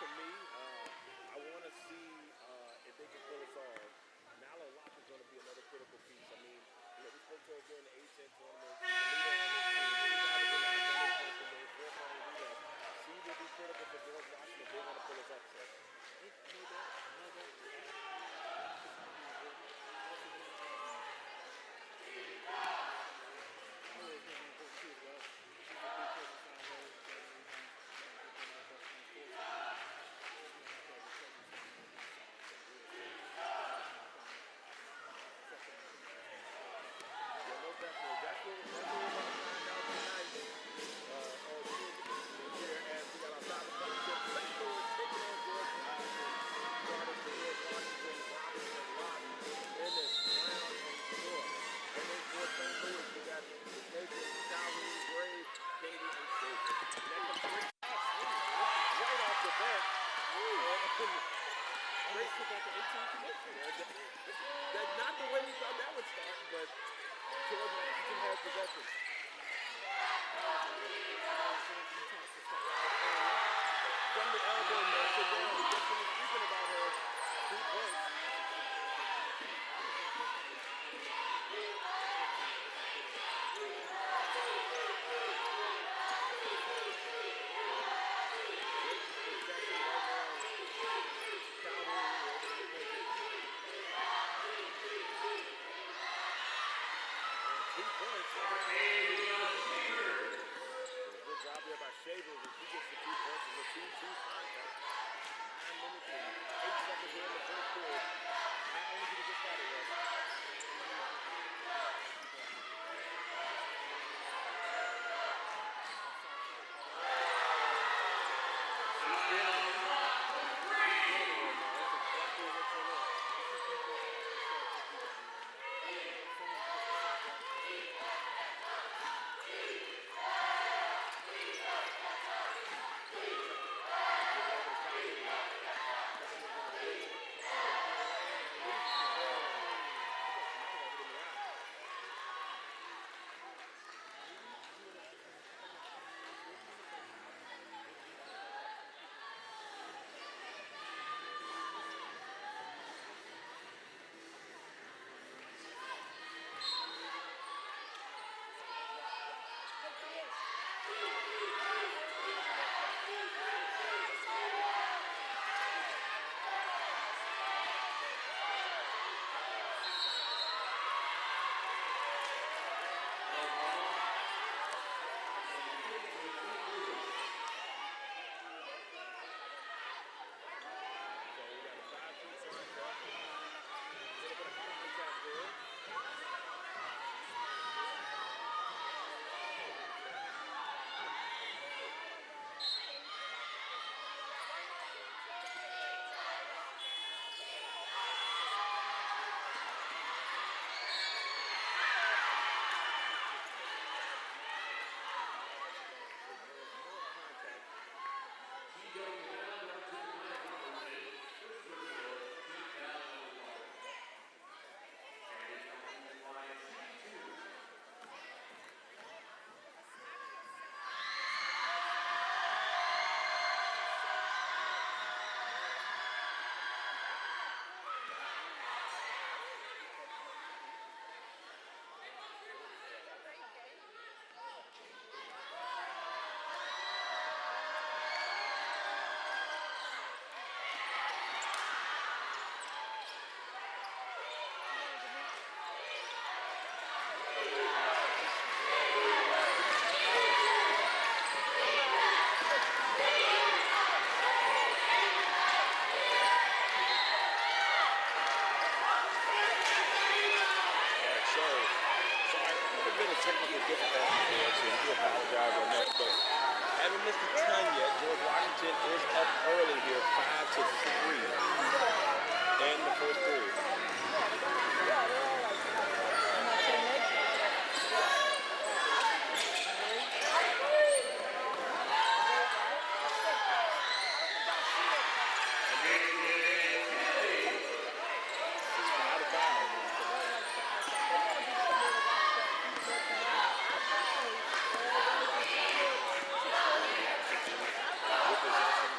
for me, I want to see if they can pull us off. Mallow Lock is going to be another critical piece. I mean, we spoke to her during the A-10 tournament. She's the leader on this team. She's averaging 9 points per game, 4 point rebounds. She will be critical for George Washington if they want to pull us up. So. That's not the way we thought that would start, but George Washington has possession. From the elbow, Marcia down. We just finished speaking about her 2 points. Shavers, and she gets the 2 points in the 2-2 contest. 9 minutes and 8 seconds here in the first period. How long did it get started, Russ?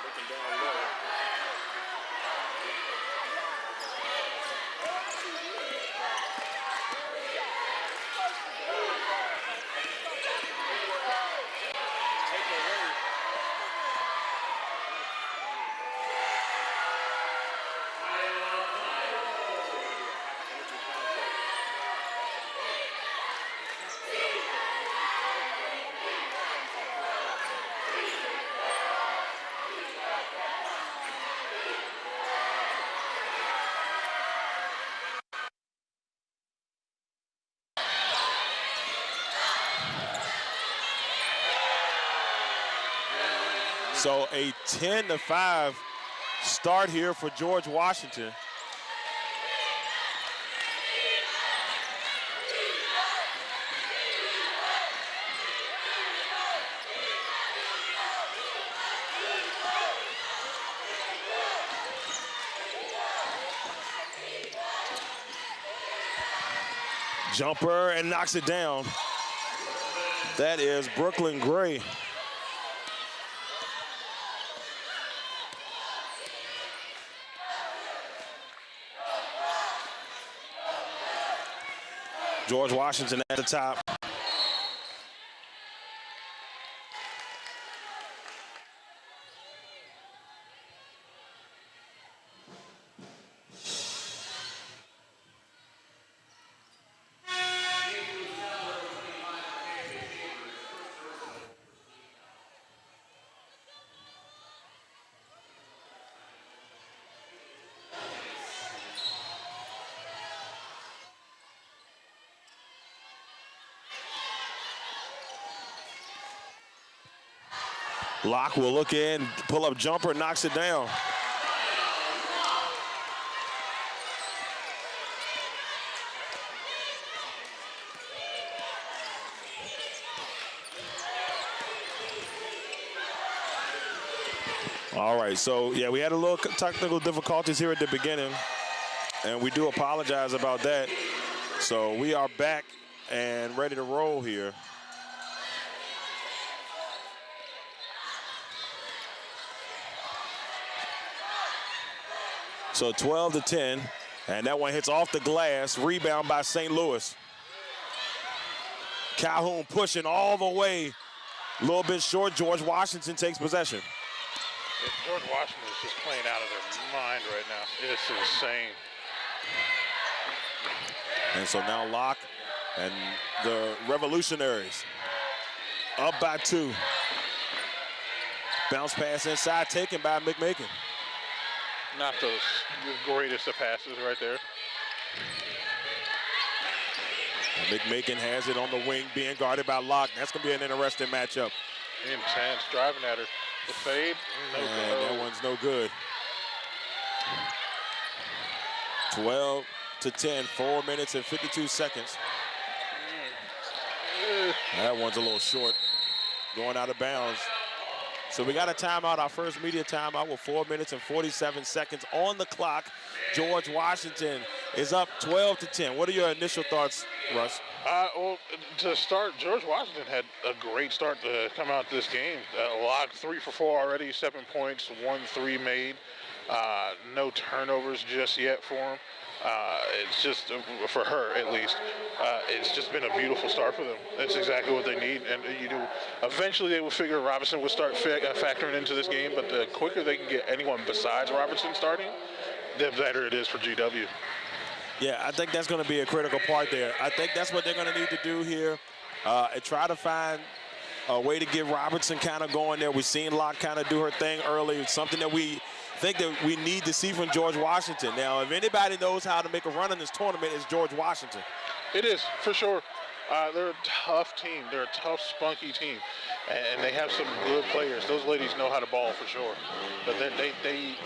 Looking down low. So a 10-5 start here for George Washington. Jumper and knocks it down. That is Brooklyn Gray. George Washington at the top. Locke will look in, pull up jumper, knocks it down. All right, so yeah, we had a little technical difficulties here at the beginning, and we do apologize about that. So we are back and ready to roll here. So 12-10, and that one hits off the glass. Rebound by St. Louis. Calhoun pushing all the way. A little bit short. George Washington takes possession. George Washington is just playing out of their mind right now. It's insane. And so now Locke and the Revolutionaries up by 2. Bounce pass inside, taken by McMakin. Not the greatest of passes right there. And McMakin has it on the wing, being guarded by Locke. That's going to be an interesting matchup. Intense, driving at her. The fade, no good. That one's no good. 12-10, 4 minutes and 52 seconds. That one's a little short, going out of bounds. So we got a timeout, our first media timeout with 4 minutes and 47 seconds on the clock. George Washington is up 12-10. What are your initial thoughts, Russ? Well, to start, George Washington had a great start to come out this game. Locke 3 for 4 already, 7 points, 1 3 made. No turnovers just yet for him. It's just, for her at least, it's just been a beautiful start for them. That's exactly what they need. And eventually they will figure Robinson will start factoring into this game, but the quicker they can get anyone besides Robinson starting, the better it is for GW. Yeah, I think that's going to be a critical part there. I think that's what they're going to need to do here, and try to find a way to get Robinson kind of going there. We've seen Locke kind of do her thing early. It's something that we think that we need to see from George Washington. Now, if anybody knows how to make a run in this tournament, it's George Washington. It is, for sure. They're a tough team. They're a tough, spunky team. And they have some good players. Those ladies know how to ball for sure. But they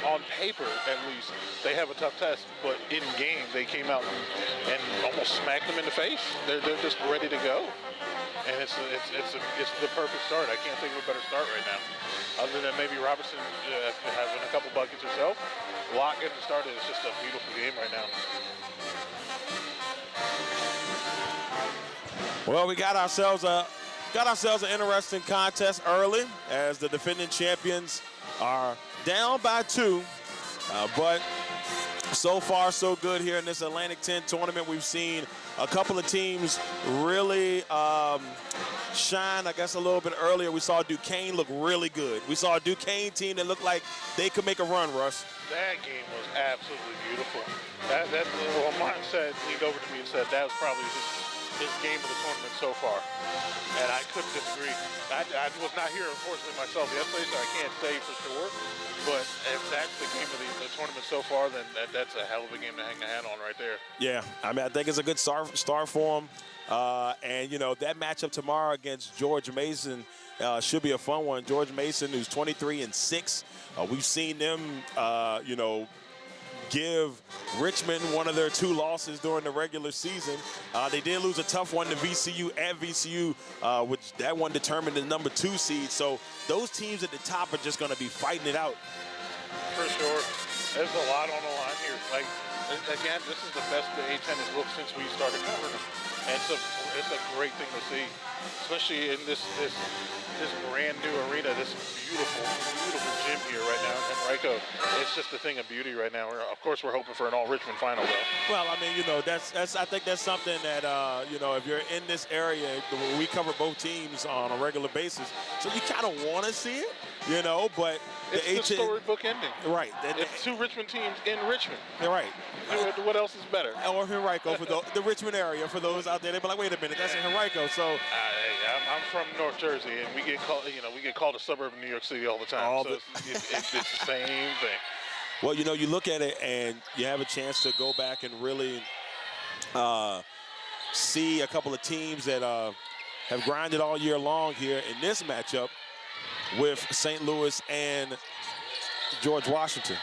on paper at least, they have a tough test. But in game, they came out and almost smacked them in the face. They're just ready to go. And it's the perfect start. I can't think of a better start right now. Other than maybe Robinson having a couple buckets herself. Locke getting started is just a beautiful game right now. Well, we got ourselves an interesting contest early as the defending champions are down by 2. But so far, so good here in this Atlantic 10 tournament. We've seen a couple of teams really shine, I guess, a little bit earlier. We saw Duquesne look really good. We saw a Duquesne team that looked like they could make a run, Russ. That game was absolutely beautiful. Lamont leaned over to me and said that was probably his is game of the tournament so far. And I couldn't disagree. I was not here, unfortunately, myself yesterday, so I can't say for sure. But if that's the game of the tournament so far, then that's a hell of a game to hang the hat on right there. Yeah, I mean, I think it's a good start for them. And, you know, that matchup tomorrow against George Mason should be a fun one. George Mason, who's 23-6. We've seen them, you know, give Richmond one of their 2 losses during the regular season. They did lose a tough one to VCU at VCU, which that one determined the number 2 seed. So those teams at the top are just going to be fighting it out. For sure. There's a lot on the line here. Like, again, this is the best the A-10 has looked since we started covering them. And it's a great thing to see, especially in this brand new arena, this beautiful gym here right now in Rico. It's just a thing of beauty right now. Of course, we're hoping for an all-Richmond final, though. Well, I mean, you know, I think that's something that, you know, if you're in this area, we cover both teams on a regular basis, so you kind of want to see it, you know, but it's the storybook ending. Right. It's 2 Richmond teams in Richmond. You're right. What else is better? Or Henrico for the Richmond area. For those out there, they'll be like, wait a minute, that's in Henrico. So I'm from North Jersey, and we get called a suburb of New York City all the time. It's the same thing. Well, you know, you look at it and you have a chance to go back and really see a couple of teams that have grinded all year long here in this matchup with St. Louis and George Washington.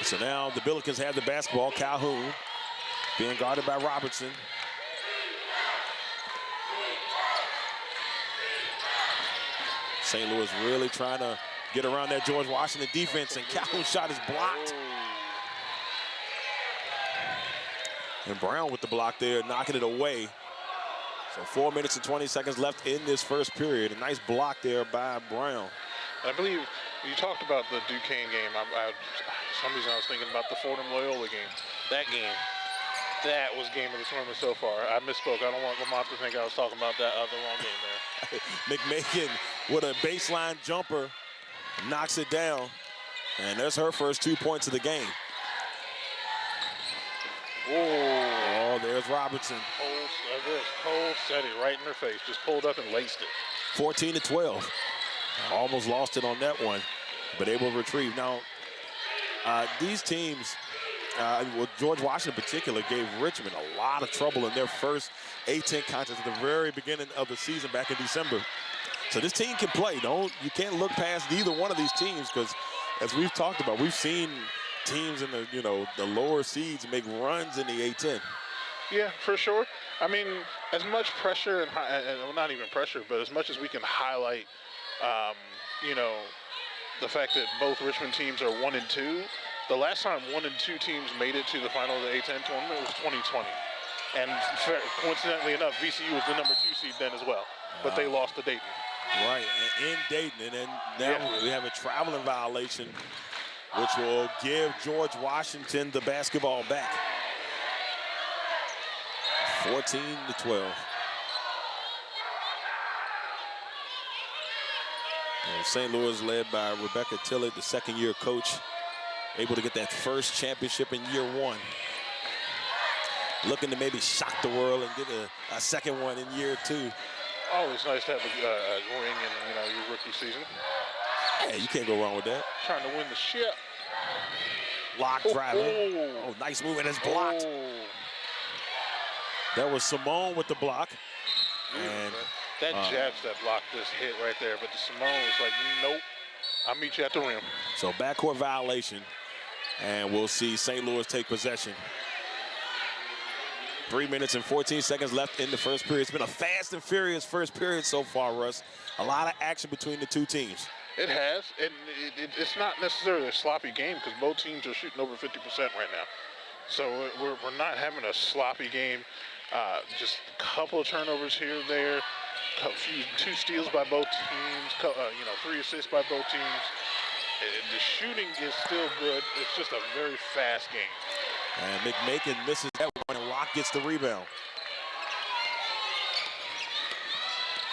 So now the Billikens have the basketball. Calhoun being guarded by Robertson. St. Louis really trying to get around that George Washington defense, and Calhoun's shot is blocked. And Brown with the block there, knocking it away. So 4 minutes and 20 seconds left in this first period. A nice block there by Brown. I believe you talked about the Duquesne game. For some reason I was thinking about the Fordham-Loyola game. That was game of the tournament so far. I misspoke. I don't want Lamont to think I was talking about the wrong game there. McMakin with a baseline jumper knocks it down. And there's her first 2 points of the game. Oh, there's Robertson. Cole said it right in her face. Just pulled up and laced it. 14-12. Almost lost it on that one, but able to retrieve. Now, these teams, well, George Washington in particular, gave Richmond a lot of trouble in their first A-10 contest at the very beginning of the season back in December. So this team can play. You can't look past either one of these teams, because as we've talked about, we've seen teams in the lower seeds make runs in the A-10. Yeah, for sure. I mean, as much pressure and well, not even pressure, but as much as we can highlight, the fact that both Richmond teams are 1 and 2. The last time 1 and 2 teams made it to the final of the A-10 tournament was 2020, and coincidentally enough, VCU was the number 2 seed then as well, but they lost to Dayton. Right, in Dayton, and then now we have a traveling violation, which will give George Washington the basketball back. 14-12. And St. Louis led by Rebecca Tillett, the second-year coach, able to get that first championship in year 1. Looking to maybe shock the world and get a second one in year 2. Always nice to have a ring in your rookie season. Yeah, you can't go wrong with that. Trying to win the ship. Lock driving. Oh, nice move, and it's blocked. That was Simone with the block. And that jab step block just hit right there, but Simone was like, nope, I'll meet you at the rim. So backcourt violation, and we'll see St. Louis take possession. 3 minutes and 14 seconds left in the first period. It's been a fast and furious first period so far, Russ. A lot of action between the two teams. It has, and it's not necessarily a sloppy game because both teams are shooting over 50% right now. So we're not having a sloppy game. Just a couple of turnovers here and there, 2 steals by both teams, 3 assists by both teams. The shooting is still good. It's just a very fast game. And McMakin misses that one, and Locke gets the rebound.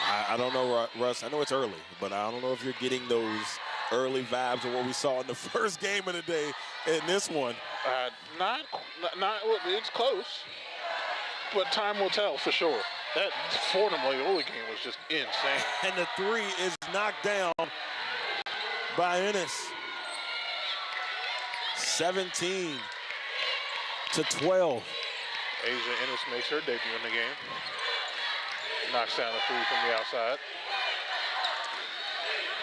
I don't know, Russ. I know it's early, but I don't know if you're getting those early vibes of what we saw in the first game of the day in this one. Not. It's close. but time will tell for sure. That Fordham-Loyola game was just insane. And the three is knocked down by Ennis. 17-12. Asia Ennis makes her debut in the game. Knocks down a three from the outside.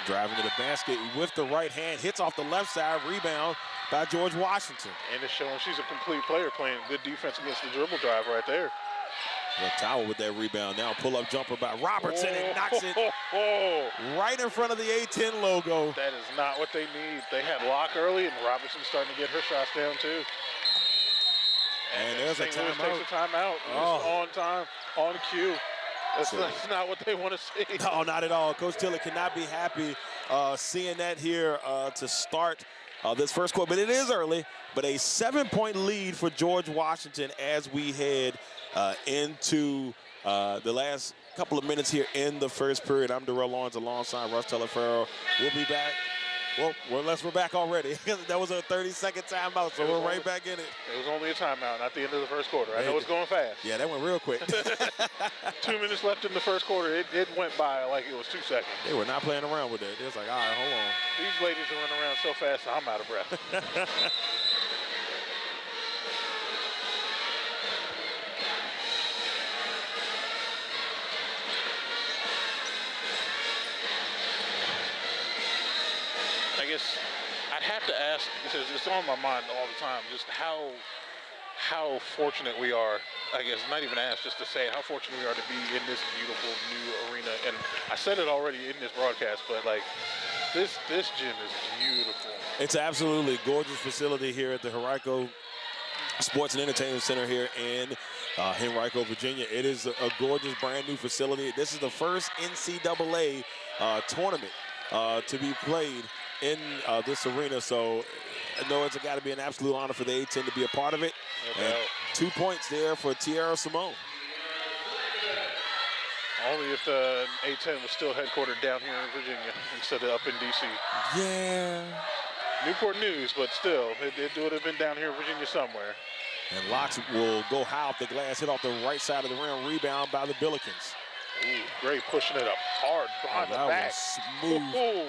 Driving to the basket with the right hand, hits off the left side, rebound by George Washington. And it's showing she's a complete player playing good defense against the dribble drive right there. The Tower with that rebound now. Pull-up jumper by Robertson and knocks it right in front of the A10 logo. That is not what they need. They had Locke early, and Robertson's starting to get her shots down too. And there's a St. Louis timeout. takes a timeout. On time, on cue. That's not what they want to see. No, not at all. Coach Tiller cannot be happy seeing that here to start this first quarter. But it is early, but a 7-point lead for George Washington as we head into the last couple of minutes here in the first period. I'm Darrell Owens alongside Russ Taliaferro. We'll be back. Well, unless we're back already. That was a 30-second timeout, so we're right back in it. It was only a timeout, not the end of the first quarter. I know it's going fast. Yeah, that went real quick. 2 minutes left in the first quarter. It went by like it was 2 seconds. They were not playing around with it. It was like, all right, hold on. These ladies are running around so fast, I'm out of breath. I guess I'd have to ask, because it's on my mind all the time, just how fortunate we are. I guess not even ask, just to say how fortunate we are to be in this beautiful new arena. And I said it already in this broadcast, but like this gym is beautiful. It's absolutely gorgeous facility here at the Henrico Sports and Entertainment Center here in Henrico, Virginia. It is a gorgeous brand new facility. This is the first NCAA tournament to be played in this arena, so I know it's got to be an absolute honor for the A10 to be a part of it. No and doubt. 2 points there for Tierra Simone. Only if the A10 was still headquartered down here in Virginia instead of up in D.C. Yeah. Newport News, but still, it would have been down here in Virginia somewhere. And Locks will go high off the glass, hit off the right side of the rim, rebound by the Billikens. Ooh, great, pushing it up hard behind the back. Was smooth. Ooh.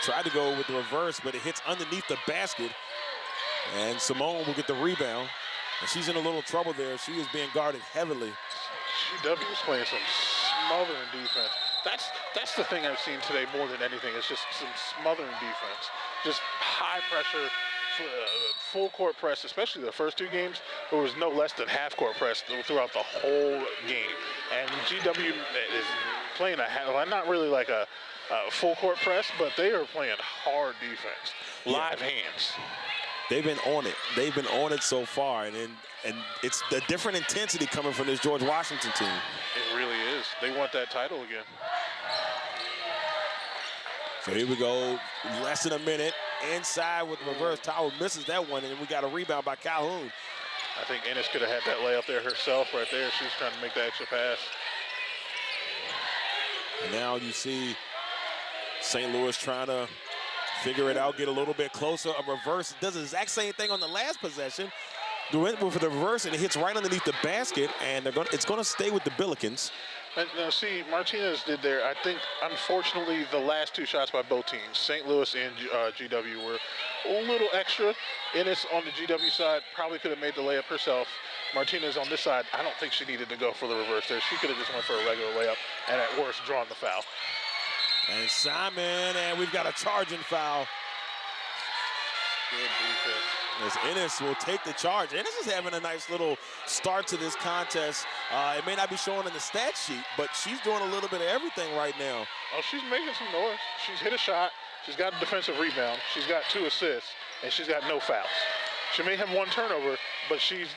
Tried to go with the reverse, but it hits underneath the basket. And Simone will get the rebound. And she's in a little trouble there. She is being guarded heavily. GW is playing some smothering defense. That's the thing I've seen today more than anything. It's just some smothering defense. Just high pressure, full court press, especially the first 2 games. There was no less than half court press throughout the whole game. And GW is playing not really like a full court press, but they are playing hard defense. Live hands. They've been on it. They've been on it so far, and it's the different intensity coming from this George Washington team. It really is. They want that title again. So here we go, less than a minute. Inside with reverse. Tower misses that one, and we got a rebound by Calhoun. I think Ennis could have had that layup there herself right there. She was trying to make the extra pass. And now you see St. Louis trying to figure it out, get a little bit closer. A reverse does the exact same thing on the last possession. Went for the reverse, and it hits right underneath the basket, and it's going to stay with the Billikens. And now, see, Martinez did there. I think, unfortunately, the last 2 shots by both teams, St. Louis and GW, were a little extra. Ennis on the GW side probably could have made the layup herself. Martinez on this side, I don't think she needed to go for the reverse there. She could have just went for a regular layup and, at worst, drawn the foul. And Simon, and we've got a charging foul. Good defense. As Ennis will take the charge. Ennis is having a nice little start to this contest. It may not be showing in the stat sheet, but she's doing a little bit of everything right now. Oh, she's making some noise. She's hit a shot. She's got a defensive rebound. She's got 2 assists, and she's got no fouls. She may have 1 turnover, but she's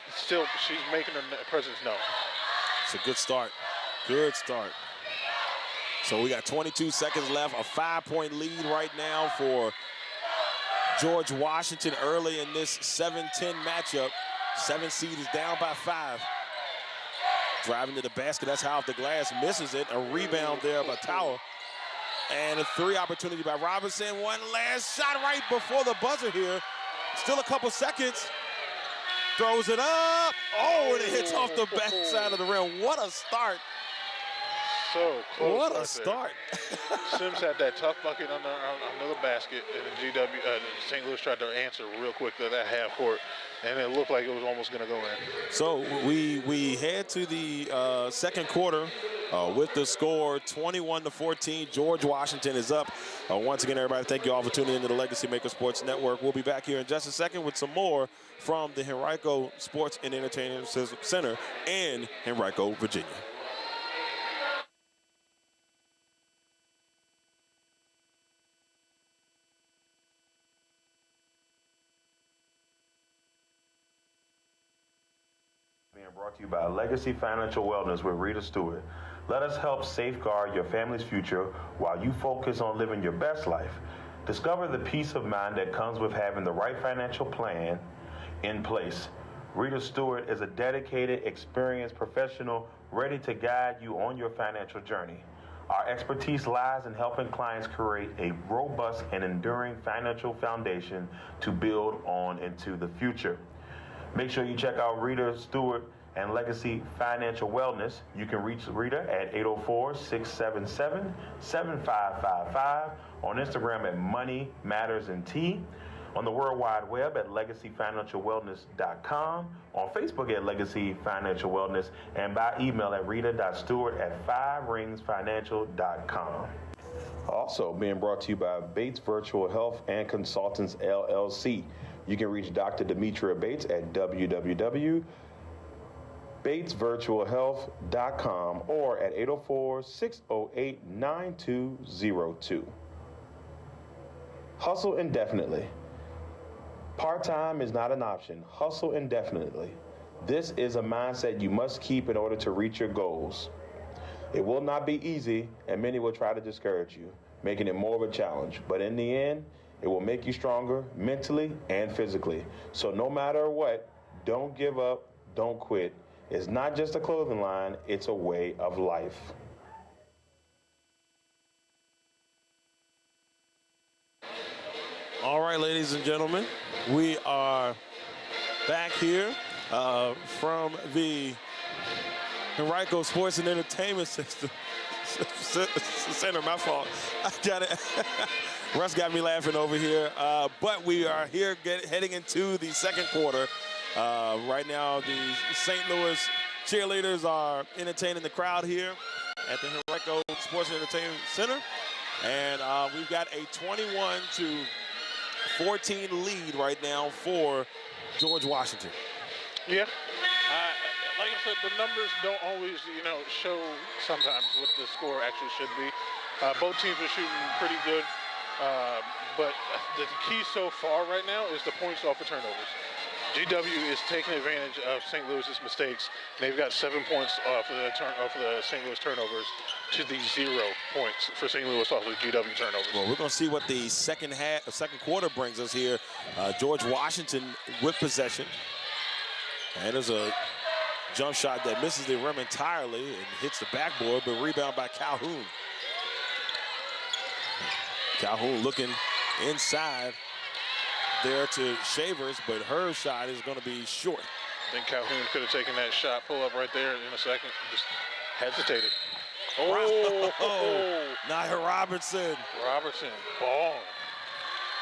making her presence known. It's a good start. Good start. So we got 22 seconds left. A 5-point lead right now for George Washington early in this 7-10 matchup. 7 seed is down by 5. Driving to the basket, that's high off the glass, misses it. A rebound there by Tower. And a 3 opportunity by Robinson. One last shot right before the buzzer here. Still a couple seconds. Throws it up. Oh, and it hits off the backside of the rim. What a start. So close. What a right start. Sims had that tough bucket on the basket, and then St. Louis tried to answer real quick to that half court, and it looked like it was almost going to go in. So we head to the second quarter with the score 21-14. George Washington is up. Once again, everybody, thank you all for tuning into the Legacy Maker Sports Network. We'll be back here in just a second with some more from the Henrico Sports and Entertainment Center in Henrico, Virginia. Brought to you by Legacy Financial Wellness with Rita Stewart. Let us help safeguard your family's future while you focus on living your best life. Discover the peace of mind that comes with having the right financial plan in place. Rita Stewart is a dedicated, experienced professional ready to guide you on your financial journey. Our expertise lies in helping clients create a robust and enduring financial foundation to build on into the future. Make sure you check out Rita Stewart and Legacy Financial Wellness. You can reach Rita at 804-677-7555, on Instagram at Money Matters and Tea, on the World Wide Web at LegacyFinancialWellness.com, on Facebook at Legacy Financial Wellness, and by email at rita.stewart@5ringsfinancial.com. Also being brought to you by Bates Virtual Health and Consultants, LLC. You can reach Dr. Demetria Bates at www.batesvirtualhealth.com or at 804-608-9202. Hustle indefinitely. Part-time is not an option. Hustle indefinitely. This is a mindset you must keep in order to reach your goals. It will not be easy, and many will try to discourage you, making it more of a challenge. But in the end, it will make you stronger mentally and physically. So no matter what, don't give up, don't quit. It's not just a clothing line, it's a way of life. All right, ladies and gentlemen, we are back here from the Henrico Sports and Entertainment Center. My fault. I got it. Russ got me laughing over here. But we are here heading into the second quarter. Right now, the St. Louis cheerleaders are entertaining the crowd here at the Henrico Sports and Entertainment Center. And we've got a 21-14 lead right now for George Washington. Yeah. Like I said, the numbers don't always, show sometimes what the score actually should be. Both teams are shooting pretty good. But the key so far right now is the points off of turnovers. GW is taking advantage of St. Louis's mistakes. They've got 7 points off of the St. Louis turnovers to the 0 points for St. Louis off of the GW turnovers. Well, we're going to see what the second quarter brings us here. George Washington with possession. And there's a jump shot that misses the rim entirely and hits the backboard, but rebound by Calhoun. Calhoun looking inside there to Shavers, but her shot is going to be short. I think Calhoun could have taken that shot, pull up right there in a second, just hesitated. Nia Robertson. Ball.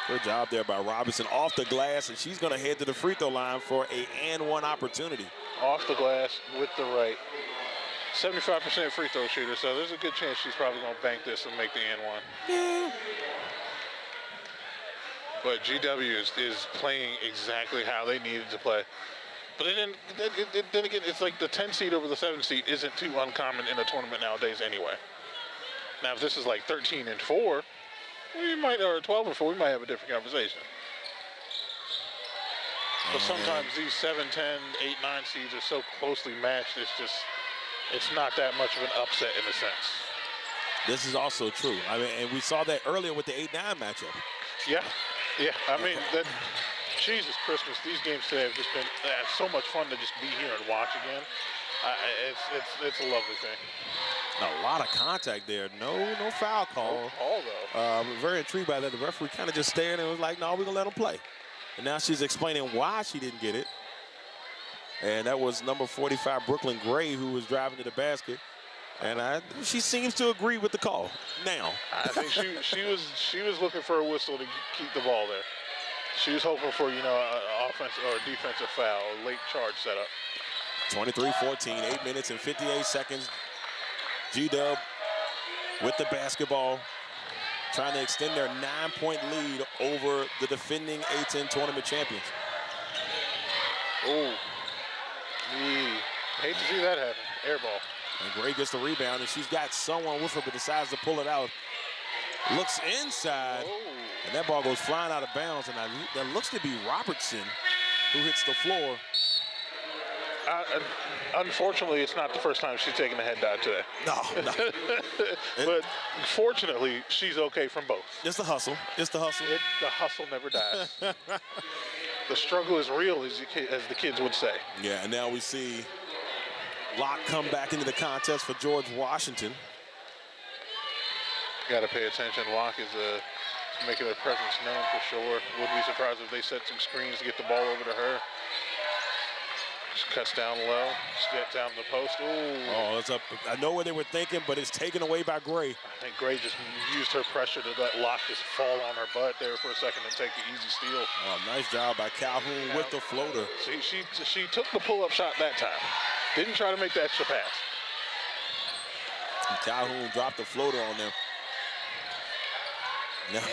Good job there by Robinson off the glass, and she's going to head to the free throw line for a and-one opportunity. Off the glass with the right. 75% free throw shooter, so there's a good chance she's probably going to bank this and make the and-one. Yeah. But GW is playing exactly how they needed to play. But then again, it's like the 10 seed over the 7 seed isn't too uncommon in a tournament nowadays anyway. Now, if this is like 13-4, we might, or 12-4, we might have a different conversation. But sometimes these 7, 10, 8, 9 seeds are so closely matched, it's not that much of an upset in a sense. This is also true. I mean, and we saw that earlier with the 8-9 matchup. Yeah. I mean, Jesus Christmas, these games today have just been so much fun to just be here and watch again. It's a lovely thing. A lot of contact there. No foul call. No call, though. I'm very intrigued by that. The referee kind of just stared and was like, no, we're going to let him play. And now she's explaining why she didn't get it. And that was number 45, Brooklyn Gray, who was driving to the basket. And she seems to agree with the call now. I think she was looking for a whistle to keep the ball there. She was hoping for, you know, an offensive or a defensive foul, a late charge setup. 23-14, 8 minutes and 58 seconds. G-Dub with the basketball, trying to extend their 9-point lead over the defending A-10 tournament champions. Oh, hate to see that happen. Air ball. And Gray gets the rebound, and she's got someone with her, but decides to pull it out. Looks inside, and that ball goes flying out of bounds, and that looks to be Robertson who hits the floor. Unfortunately, it's not the first time she's taken a head dive today. No. But fortunately, she's okay from both. It's the hustle. It's the hustle. The hustle never dies. The struggle is real, as the kids would say. Yeah, and now we see Locke come back into the contest for George Washington. Got to pay attention. Locke is making her presence known for sure. Wouldn't be surprised if they set some screens to get the ball over to her. Just cuts down low, gets down the post. Ooh. Oh, it's up. I know what they were thinking, but it's taken away by Gray. I think Gray just used her pressure to let Locke just fall on her butt there for a second and take the easy steal. Oh, nice job by Calhoun with the floater. She took the pull-up shot that time. Didn't try to make the extra pass. And Calhoun dropped the floater on them. Now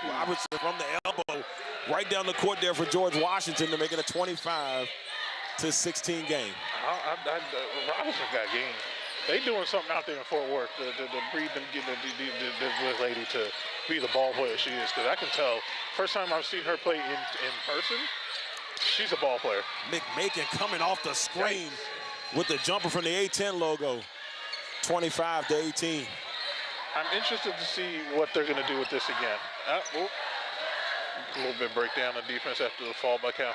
Robertson from the elbow, right down the court there for George Washington to make it a 25-16 game. Robinson got game. They doing something out there in Fort Worth to breed them, get this lady to be the ball player she is. Because I can tell, first time I've seen her play in person, she's a ball player. McMakin coming off the screen with the jumper from the A-10 logo, 25-18. I'm interested to see what they're going to do with this again. A little bit breakdown on defense after the fall by Calhoun.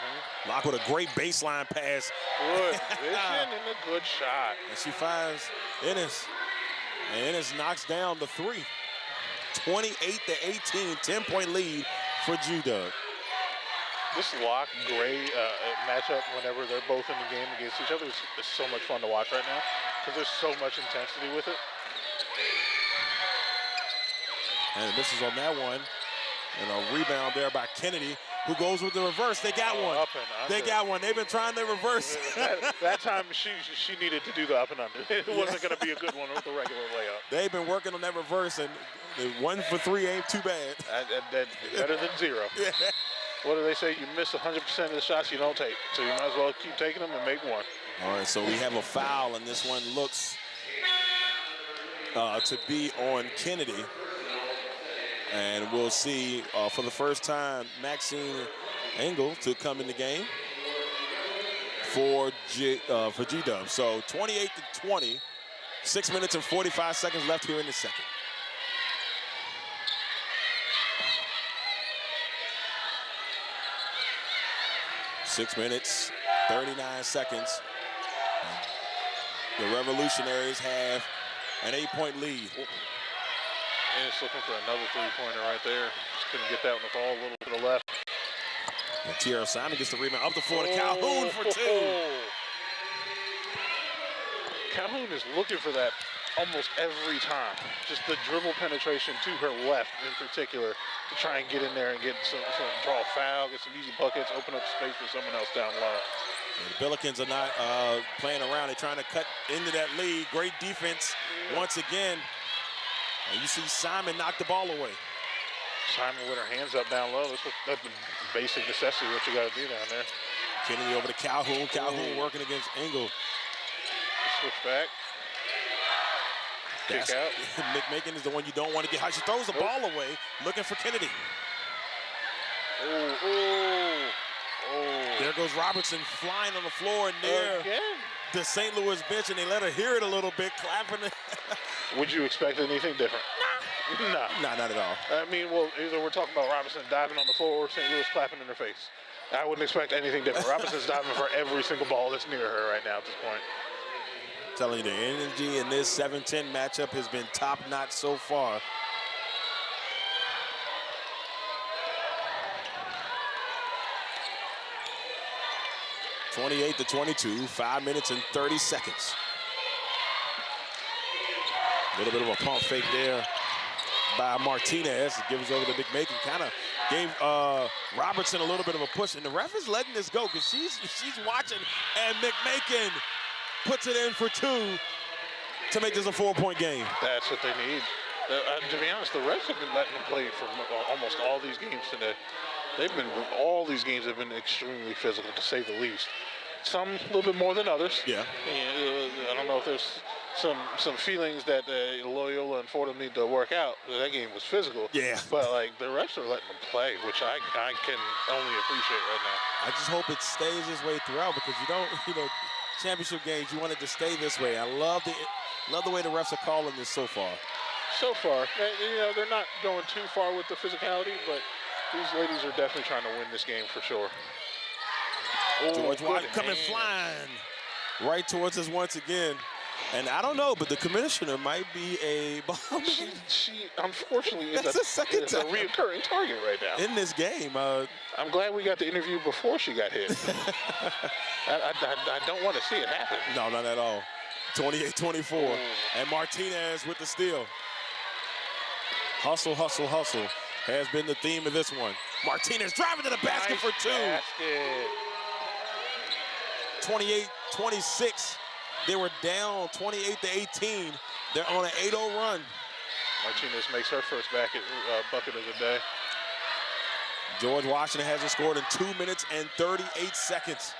Locke with a great baseline pass. Good vision and a good shot. And she finds Ennis. And Ennis knocks down the three. 28-18, 10-point lead for G-Dub. This Locke-Gray matchup, whenever they're both in the game against each other, is so much fun to watch right now because there's so much intensity with it. And misses on that one. And a rebound there by Kennedy, who goes with the reverse. They got one. Up and under. They got one. They've been trying to reverse. that time she needed to do the up and under. It wasn't going to be a good one with the regular layup. They've been working on that reverse, and the 1 for 3 ain't too bad. That's better than zero. Yeah. What do they say? You miss 100% of the shots you don't take. So you might as well keep taking them and make one. All right, so we have a foul, and this one looks to be on Kennedy. And we'll see for the first time Maxine Engel to come in the game for G-Dub. So 28-20, 6 minutes and 45 seconds left here in the second. Six minutes, 39 seconds. The Revolutionaries have an 8-point lead. And it's looking for another three-pointer right there. Just couldn't get that one to fall, a little to the left. And Tierra Simon gets the rebound up the floor to Calhoun for two. Calhoun is looking for that almost every time. Just the dribble penetration to her left in particular to try and get in there and get some draw a foul, get some easy buckets, open up space for someone else down low. And the Billikens are not playing around. They're trying to cut into that lead. Great defense once again. And you see Simon knock the ball away. Simon with her hands up down low. That's the basic necessity what you got to do down there. Kennedy over to Calhoun. Calhoun working against Engel. Switch back. Kick out. McMakin is the one you don't want to get high. She throws the ball away, looking for Kennedy. There goes Robertson flying on the floor near the St. Louis bench, and they let her hear it a little bit, clapping it. Would you expect anything different? No. Nah, not at all. I mean, well, either we're talking about Robinson diving on the floor or St. Louis clapping in her face. I wouldn't expect anything different. Robinson's diving for every single ball that's near her right now at this point. I'm telling you, the energy in this 7-10 matchup has been top-notch so far. 28-22, 5 minutes and 30 seconds. A little bit of a pump fake there by Martinez. It gives over to McMakin. Kind of gave Robertson a little bit of a push. And the ref is letting this go because she's watching. And McMakin puts it in for 2 to make this a 4-point game. That's what they need. To be honest, the refs have been letting them play for almost all these games today. All these games have been extremely physical, to say the least. Some a little bit more than others. Yeah. I don't know if there's some feelings that Loyola and Fordham need to work out. That game was physical. Yeah. But like the refs are letting them play, which I can only appreciate right now. I just hope it stays this way throughout because championship games, you want it to stay this way. I love the way the refs are calling this so far. So far, they're not going too far with the physicality, but these ladies are definitely trying to win this game for sure. George White coming flying right towards us once again. And I don't know, but the commissioner might be a bomb. She unfortunately is That's the second time. a reoccurring target right now. In this game. I'm glad we got the interview before she got hit. I don't want to see it happen. No, not at all. 28-24. And Martinez with the steal. Hustle, hustle, hustle has been the theme of this one. Martinez driving to the basket for 2. Basket. 28-26. They were down 28-18. They're on an 8-0 run. Martinez makes her first bucket of the day. George Washington hasn't scored in 2 minutes and 38 seconds.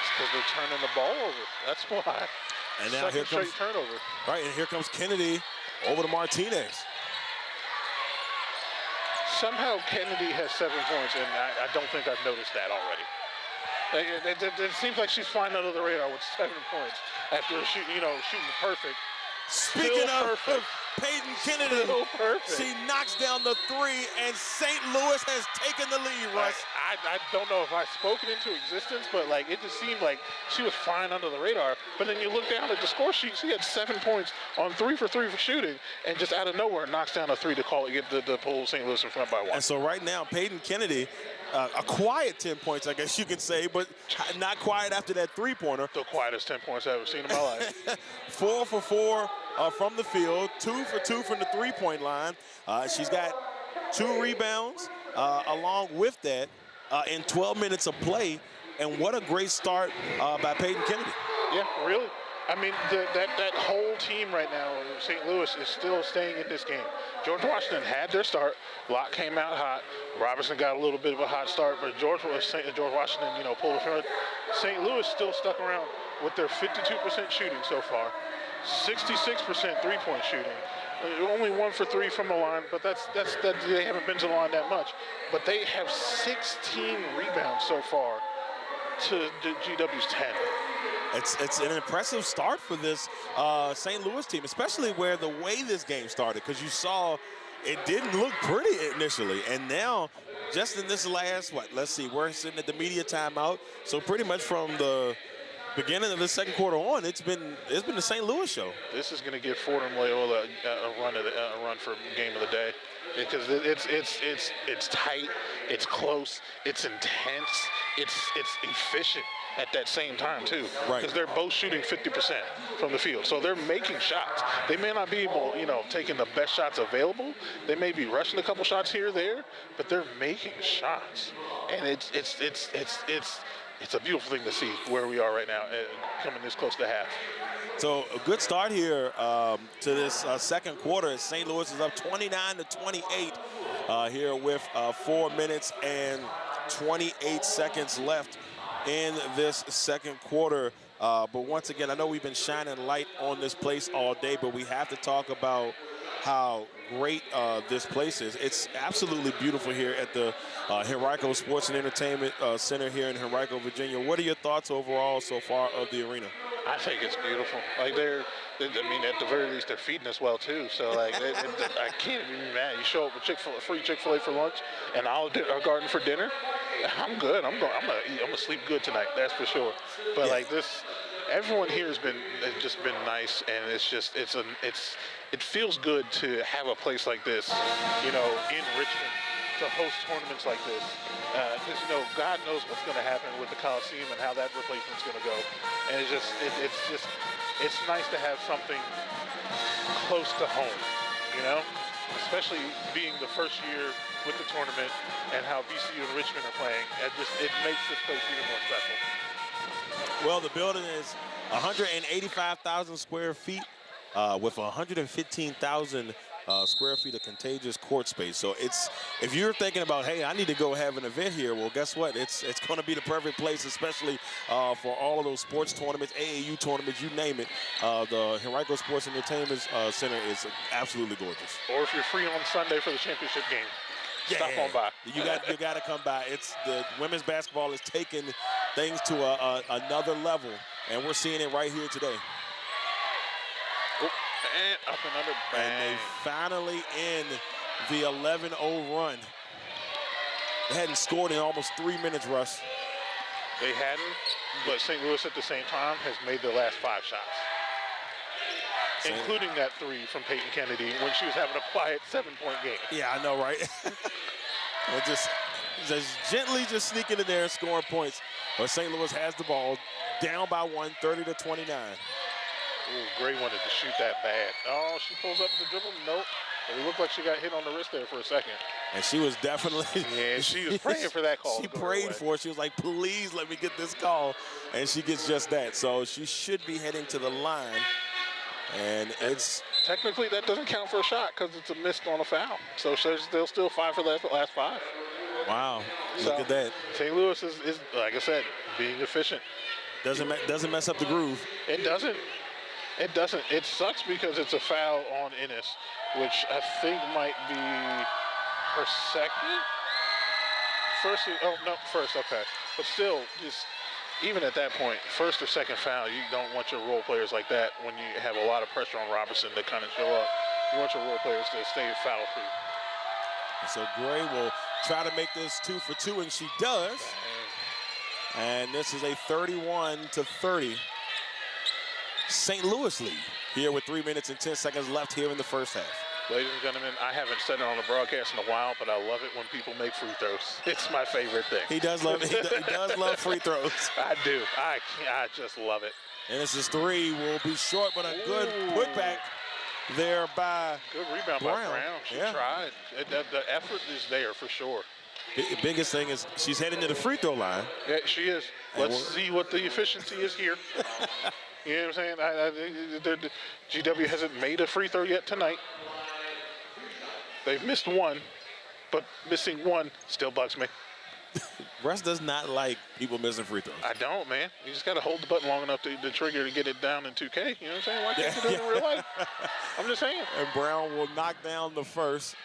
It's because they're turning the ball over. That's why. And now here comes turnover. Right, and here comes Kennedy over to Martinez. Somehow Kennedy has 7 points, and I don't think I've noticed that already. It seems like she's flying under the radar with 7 points after shooting perfect. Speaking of Peyton Kennedy, she knocks down the 3, and St. Louis has taken the lead, Russ. I don't know if I've spoken into existence, but it just seemed like she was flying under the radar. But then you look down at the score sheet, she had 7 points on 3 for 3 for shooting, and just out of nowhere knocks down a 3 to get the pull St. Louis in front by 1. And so right now, Peyton Kennedy, a quiet 10 points, I guess you can say, but not quiet after that 3-pointer. The quietest 10 points I've ever seen in my life. 4 for 4 from the field, 2 for 2 from the 3-point line. She's got 2 rebounds along with that in 12 minutes of play. And what a great start by Peyton Kennedy. Yeah, really. I mean, that whole team right now, St. Louis, is still staying in this game. George Washington had their start. Locke came out hot. Robertson got a little bit of a hot start, but George Washington, pulled the front. St. Louis still stuck around with their 52% shooting so far, 66% three-point shooting. Only 1 for 3 from the line, but that's they haven't been to the line that much. But they have 16 rebounds so far to the GW's 10. It's an impressive start for this St. Louis team, especially where the way this game started, because you saw it didn't look pretty initially, and now just in this last, we're sitting at the media timeout, so pretty much from the beginning of the second quarter on, it's been the St. Louis show. This is going to give Fordham Loyola a run for game of the day, because it's tight, it's close, it's intense, it's efficient at that same time too, because they're both shooting 50% from the field, so they're making shots. They may not be able, taking the best shots available. They may be rushing a couple shots here or there, but they're making shots, and it's a beautiful thing to see where we are right now, coming this close to half. So a good start here to this second quarter. St. Louis is up 29-28 here with 4 minutes and 28 seconds left in this second quarter. But once again, I know we've been shining light on this place all day, but we have to talk about how great this place is. It's absolutely beautiful here at the Henrico Sports and Entertainment Center here in Henrico, Virginia. What are your thoughts overall so far of the arena? I think it's beautiful. At the very least, they're feeding us well too. So I can't be mad. You show up with free Chick-fil-A for lunch, and Olive Garden for dinner. I'm good. I'm gonna sleep good tonight. That's for sure. But everyone here has just been nice, and it feels good to have a place like this, in Richmond, to host tournaments like this, because God knows what's going to happen with the Coliseum and how that replacement's going to go, and it's nice to have something close to home, especially being the first year with the tournament and how VCU and Richmond are playing. It makes this place even more special. Well, the building is 185,000 square feet with 115,000 square feet of contagious court space. So if you're thinking about, hey, I need to go have an event here, well, guess what? It's going to be the perfect place, especially for all of those sports tournaments, AAU tournaments, you name it. The Henrico Sports Entertainment Center is absolutely gorgeous. Or if you're free on Sunday for the championship game, stop on by. You got to come by. It's the women's basketball is taking things to another level, and we're seeing it right here today. And up and under, bang. And they finally end the 11-0 run. They hadn't scored in almost 3 minutes, Russ. They hadn't, but St. Louis at the same time has made the last 5 shots. Including that 3 from Peyton Kennedy when she was having a quiet 7-point game. Yeah, I know, right? Well, just gently just sneaking in there and scoring points. But St. Louis has the ball, down by 1, 30-29. Ooh, Gray wanted to shoot that bad. Oh, she pulls up the dribble. Nope. It looked like she got hit on the wrist there for a second. And she was definitely... Yeah, she was praying for that call. She prayed for it. She was like, please let me get this call. And she gets just that. So she should be heading to the line. And it's... Technically, that doesn't count for a shot because it's a missed on a foul. So they'll still 5 for the last 5. Wow. Look at that. St. Louis is, like I said, being efficient. Doesn't mess up the groove. It doesn't. It doesn't. It sucks because it's a foul on Ennis, which I think might be her second? First, okay. But still, just even at that point, first or second foul, you don't want your role players like that when you have a lot of pressure on Robertson to kind of show up. You want your role players to stay foul-free. So Gray will try to make this 2 for 2, and she does. And this is a 31-30 St. Louis lead here with 3 minutes and 10 seconds left here in the first half. Ladies and gentlemen, I haven't said it on the broadcast in a while, but I love it when people make free throws. It's my favorite thing. He does love it. He does love free throws. I do. I just love it. And this is 3 will be short, but a good putback there by Good rebound by Brown. She tried. The effort is there for sure. The biggest thing is she's heading to the free throw line. Yeah, she is. Let's see what the efficiency is here. You know what I'm saying? GW hasn't made a free throw yet tonight. They've missed 1, but missing 1 still bugs me. Russ does not like people missing free throws. I don't, man. You just got to hold the button long enough to trigger to get it down in 2K. You know what I'm saying? Why can't you do it in real life? I'm just saying. And Brown will knock down the first.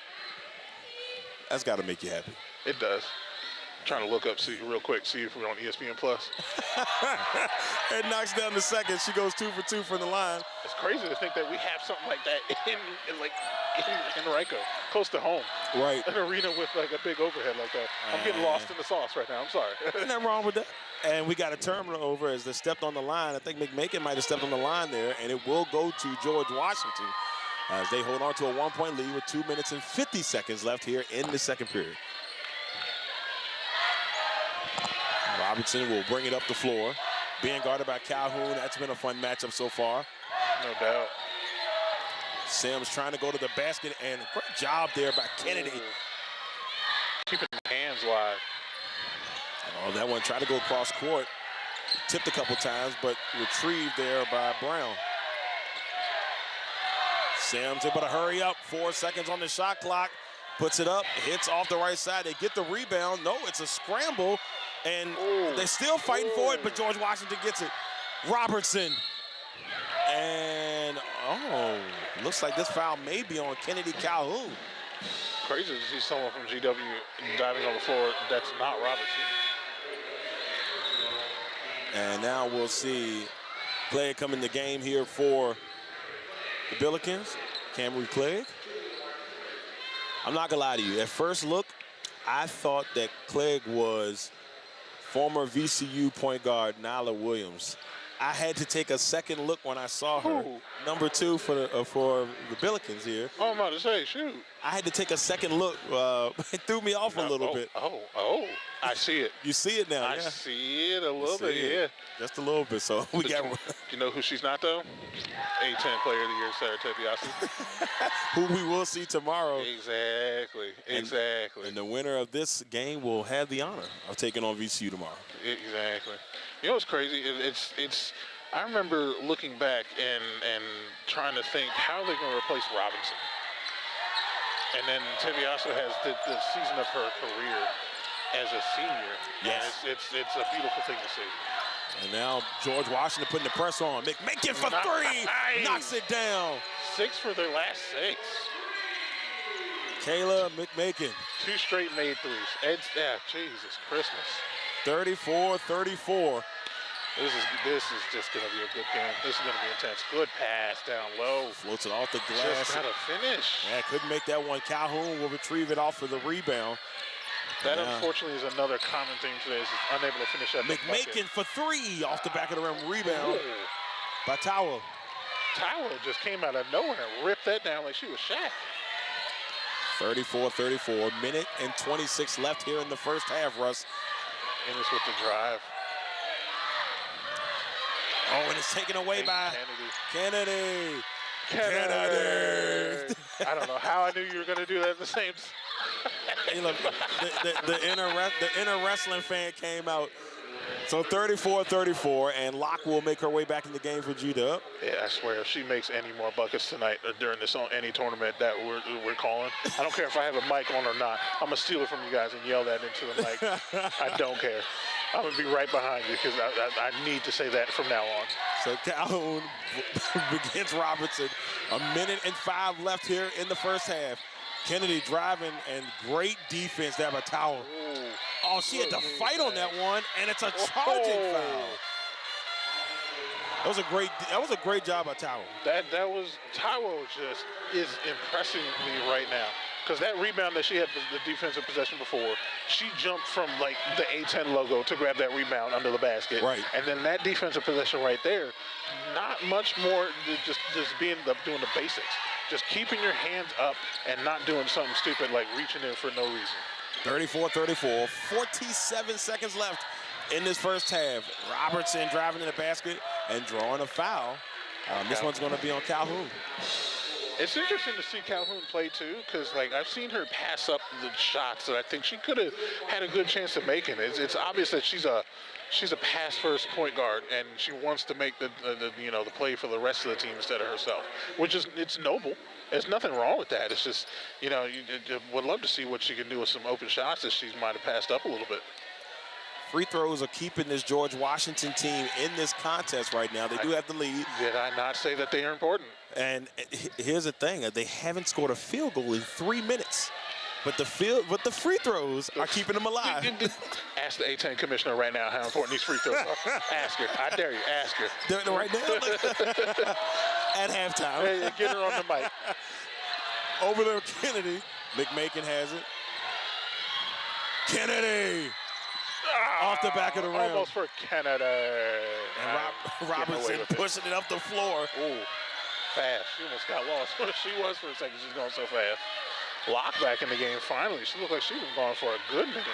That's got to make you happy. It does. I'm trying to look up real quick, see if we're on ESPN Plus. And knocks down the second. She goes 2 for 2 from the line. It's crazy to think that we have something like that in Henrico, close to home. Right. An arena with like a big overhead like that. I'm getting lost in the sauce right now. I'm sorry. There's nothing wrong with that. And we got a turnover as they stepped on the line. I think McMakin might have stepped on the line there, and it will go to George Washington as they hold on to a 1-point lead with 2 minutes and 50 seconds left here in the second period. Robertson will bring it up the floor. Being guarded by Calhoun. That's been a fun matchup so far. No doubt. Sims trying to go to the basket, and a great job there by Kennedy. Keeping hands wide. Oh, that one tried to go across court. Tipped a couple times, but retrieved there by Brown. Sims able to hurry up. 4 seconds on the shot clock. Puts it up, hits off the right side. They get the rebound. No, it's a scramble. And they're still fighting for it, but George Washington gets it. Robertson. And, looks like this foul may be on Kennedy Calhoun. Crazy to see someone from GW diving on the floor. That's not Robertson. And now we'll see Clegg come in the game here for the Billikens. Cameron Clegg. I'm not going to lie to you. At first look, I thought that Clegg was former VCU point guard Nyla Williams. I had to take a second look when I saw her. Number 2 for the Billikens here. Oh, I'm about to say, shoot. I had to take a second look. It threw me off a little bit. Oh, I see it. You see it now, I see it a little bit, yeah. Just a little bit, so we got... You know who she's not, though? A-10 Player of the Year, Sarah Taliaferro. Who we will see tomorrow. Exactly. And the winner of this game will have the honor of taking on VCU tomorrow. Exactly. You know what's crazy? It's. I remember looking back and trying to think, how are they going to replace Robinson? And then Taliaferro has the season of her career as a senior. Yes. And it's a beautiful thing to see. And now George Washington putting the press on. McMakin for three. Knocks it down. 6 for their last 6. Kayla McMakin. 2 straight made threes. Jesus Christmas. 34-34. This is just going to be a good game. This is going to be intense. Good pass down low. Floats it off the glass. Just got to finish. Yeah, couldn't make that one. Calhoun will retrieve it off for the rebound. That, unfortunately, is another common theme today, is unable to finish that. McMakin for 3 off the back of the rim. Rebound by Tower. Tower just came out of nowhere and ripped that down like she was Shaq. 34-34. Minute and 26 left here in the first half, Russ. Ennis with the drive. Oh, and it's taken away by Kennedy. I don't know how I knew you were going to do that at the same time. Hey, look, the inner wrestling fan came out. So 34-34, and Locke will make her way back in the game for G-Dub. Yeah, I swear, if she makes any more buckets tonight or during this any tournament that we're calling, I don't care if I have a mic on or not. I'm going to steal it from you guys and yell that into the mic. I don't care. I'm going to be right behind you because I need to say that from now on. So Calhoun begins Robertson. 1:05 left here in the first half. Kennedy driving, and great defense there by Tower. Oh, she had to fight on that one, and it's a charging foul. That was a great job by Tower. Tower just is impressing me right now. Because that rebound that she had the defensive possession before, she jumped from like the A10 logo to grab that rebound under the basket. Right. And then that defensive possession right there, not much more just doing the basics. Just keeping your hands up and not doing something stupid like reaching in for no reason. 34-34, 47 seconds left in this first half. Robertson driving to the basket and drawing a foul. This one's going to be on Calhoun. It's interesting to see Calhoun play too, because like I've seen her pass up the shots that I think she could have had a good chance of making. It's obvious that she's a pass first point guard, and she wants to make the play for the rest of the team instead of herself, which is it's noble. There's nothing wrong with that. It's just you would love to see what she can do with some open shots that she might have passed up a little bit. Free throws are keeping this George Washington team in this contest right now. They do have the lead. Did I not say that they are important? And here's the thing: they haven't scored a field goal in 3 minutes, but the free throws are keeping them alive. Ask the A10 commissioner right now how important these free throws are. Ask her. I dare you. Ask her. Right now, at halftime. Hey, get her on the mic. Over there, Kennedy. McMakin has it. Kennedy. Off the back of the rim. Almost for Canada. And Robertson pushing it up the floor. Ooh, fast. She almost got lost. She was for a second. She's going so fast. Locke back in the game finally. She looked like she was gone for a good minute.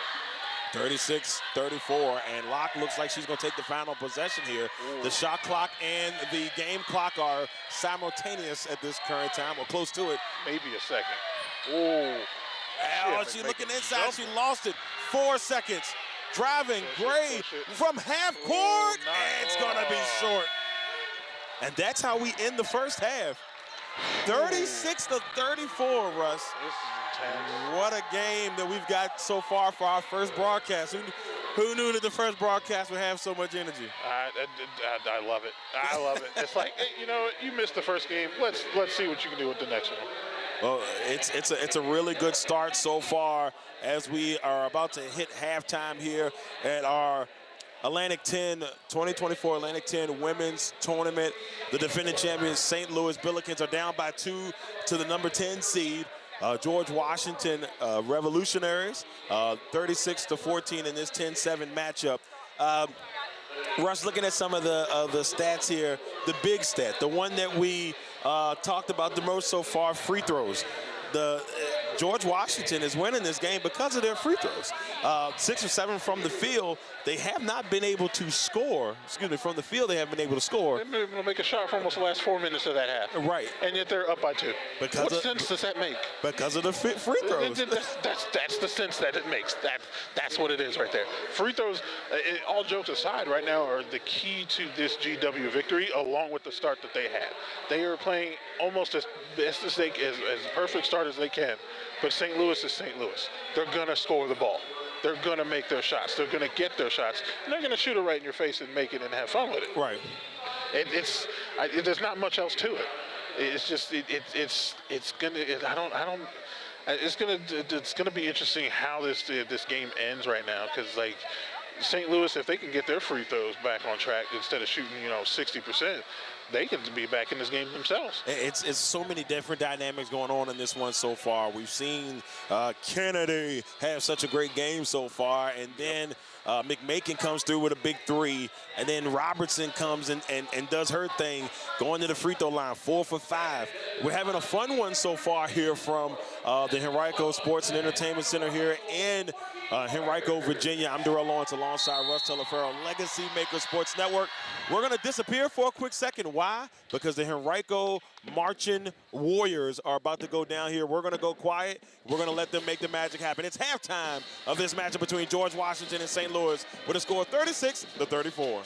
36-34, and Locke looks like she's going to take the final possession here. Ooh. The shot clock and the game clock are simultaneous at this current time, or close to it. Maybe a second. Ooh. Oh, she's looking inside. She lost it. 4 seconds. Driving, Gray from half court, and it's going to be short. And that's how we end the first half. 36-34, Russ. This is intense. What a game that we've got so far for our first broadcast. Who knew that the first broadcast would have so much energy? I love it. I love it. It's like, you missed the first game. Let's see what you can do with the next one. Well, it's a really good start so far as we are about to hit halftime here at our Atlantic 10, 2024 Atlantic 10 Women's Tournament. The defending champions, St. Louis Billikens, are down by 2 to the number 10 seed, George Washington Revolutionaries, 36-14 in this 10-7 matchup. Russ, looking at some of the stats here, the big stat, the one that we talked about the most so far, free throws. George Washington is winning this game because of their free throws. 6 or 7 from the field. They have not been able to score. Excuse me, from the field they haven't been able to score. They've been able to make a shot for almost the last 4 minutes of that half. Right. And yet they're up by 2. What sense does that make? Because of the free throws. That's the sense that it makes. That's what it is right there. Free throws, all jokes aside, right now are the key to this GW victory, along with the start that they had. They are playing almost as best as perfect start as they can. But St. Louis is St. Louis. They're going to score the ball. They're going to make their shots. They're going to get their shots. And they're going to shoot it right in your face and make it and have fun with it. Right. There's not much else to it. It's just it's gonna be interesting how this game ends right now, because like St. Louis, if they can get their free throws back on track instead of shooting 60%, they can be back in this game themselves. It's so many different dynamics going on in this one so far. We've seen Kennedy have such a great game so far, and then McMakin comes through with a big 3, and then Robertson comes and does her thing, going to the free throw line, 4 for 5. We're having a fun one so far here from the Henrico Sports and Entertainment Center here in Henrico, Virginia. I'm Darrell Owens alongside Russ Taliaferro, LegacyMaker Sports Network. We're going to disappear for a quick second. Why? Because the Henrico Marching Warriors are about to go down here. We're going to go quiet. We're going to let them make the magic happen. It's halftime of this matchup between George Washington and St. Louis with a score of 36-34.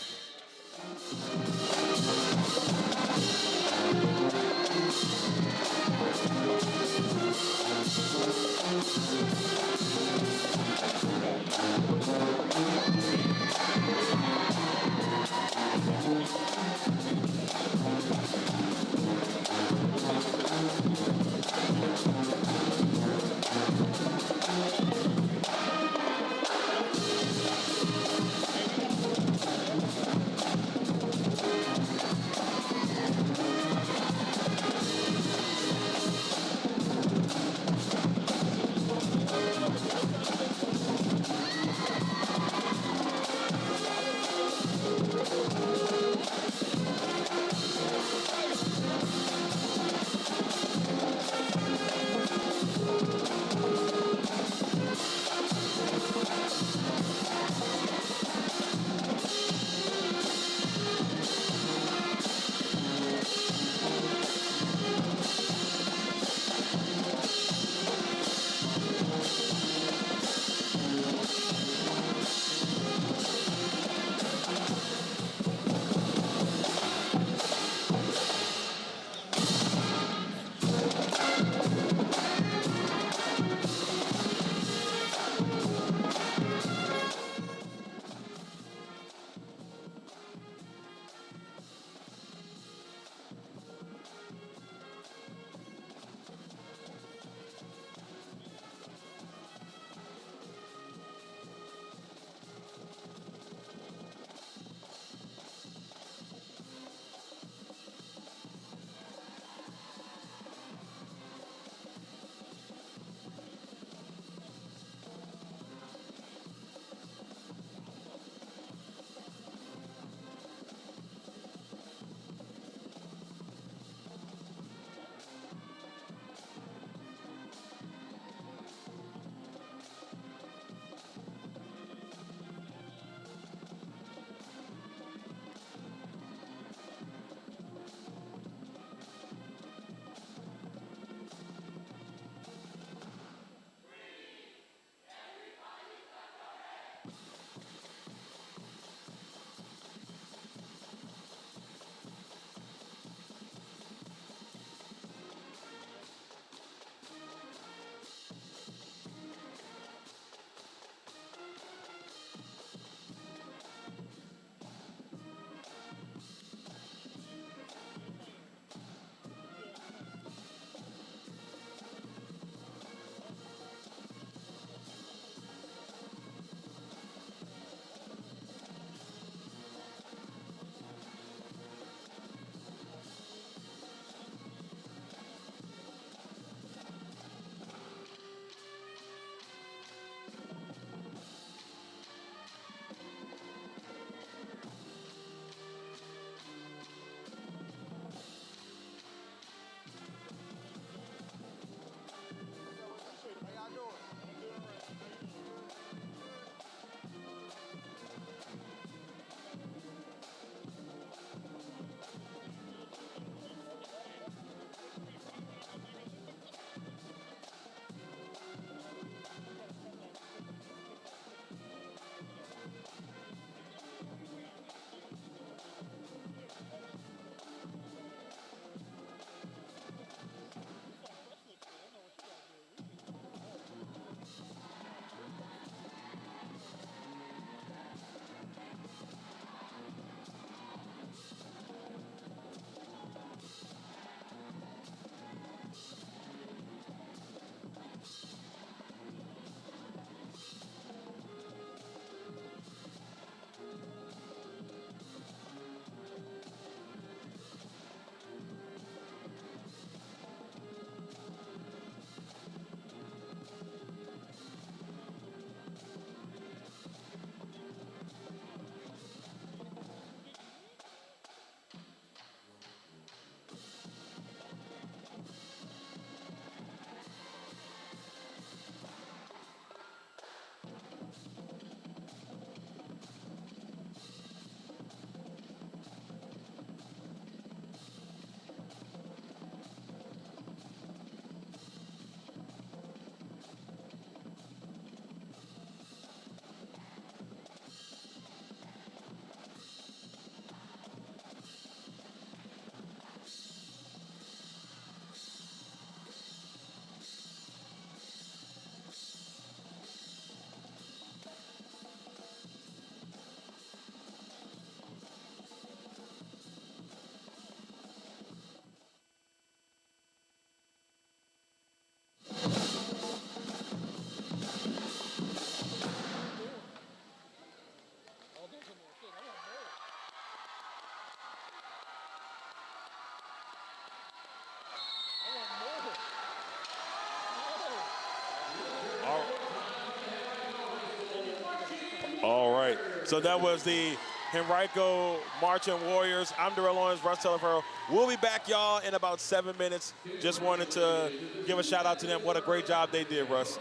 So that was the Henrico Marching Warriors. I'm Darrell, Owens, Russ Taliaferro. We'll be back, y'all, in about 7 minutes. Just wanted to give a shout out to them. What a great job they did, Russ.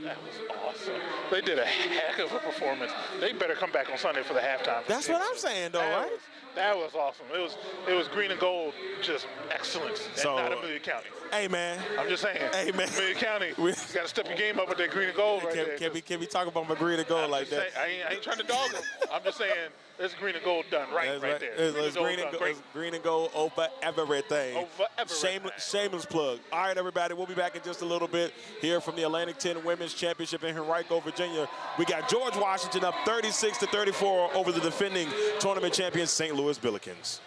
That was awesome. They did a heck of a performance. They better come back on Sunday for the halftime. That's what I'm saying, though, right? That was awesome. It was green and gold, just excellence. So, and not Amelia County. Hey, man. I'm just saying. Hey, man. Amelia County, you got to step your game up with that green and gold right there. Can we talk about my green and gold like that? I ain't trying to dog them. I'm just saying there's green and gold done right there. It's green and gold over everything. Over everything. Shameless plug. All right, everybody. We'll be back in just a little bit here from the Atlantic 10 Women's Championship in Henrico, Virginia. We got George Washington up 36-34 over the defending tournament champions, St. Louis Billikens.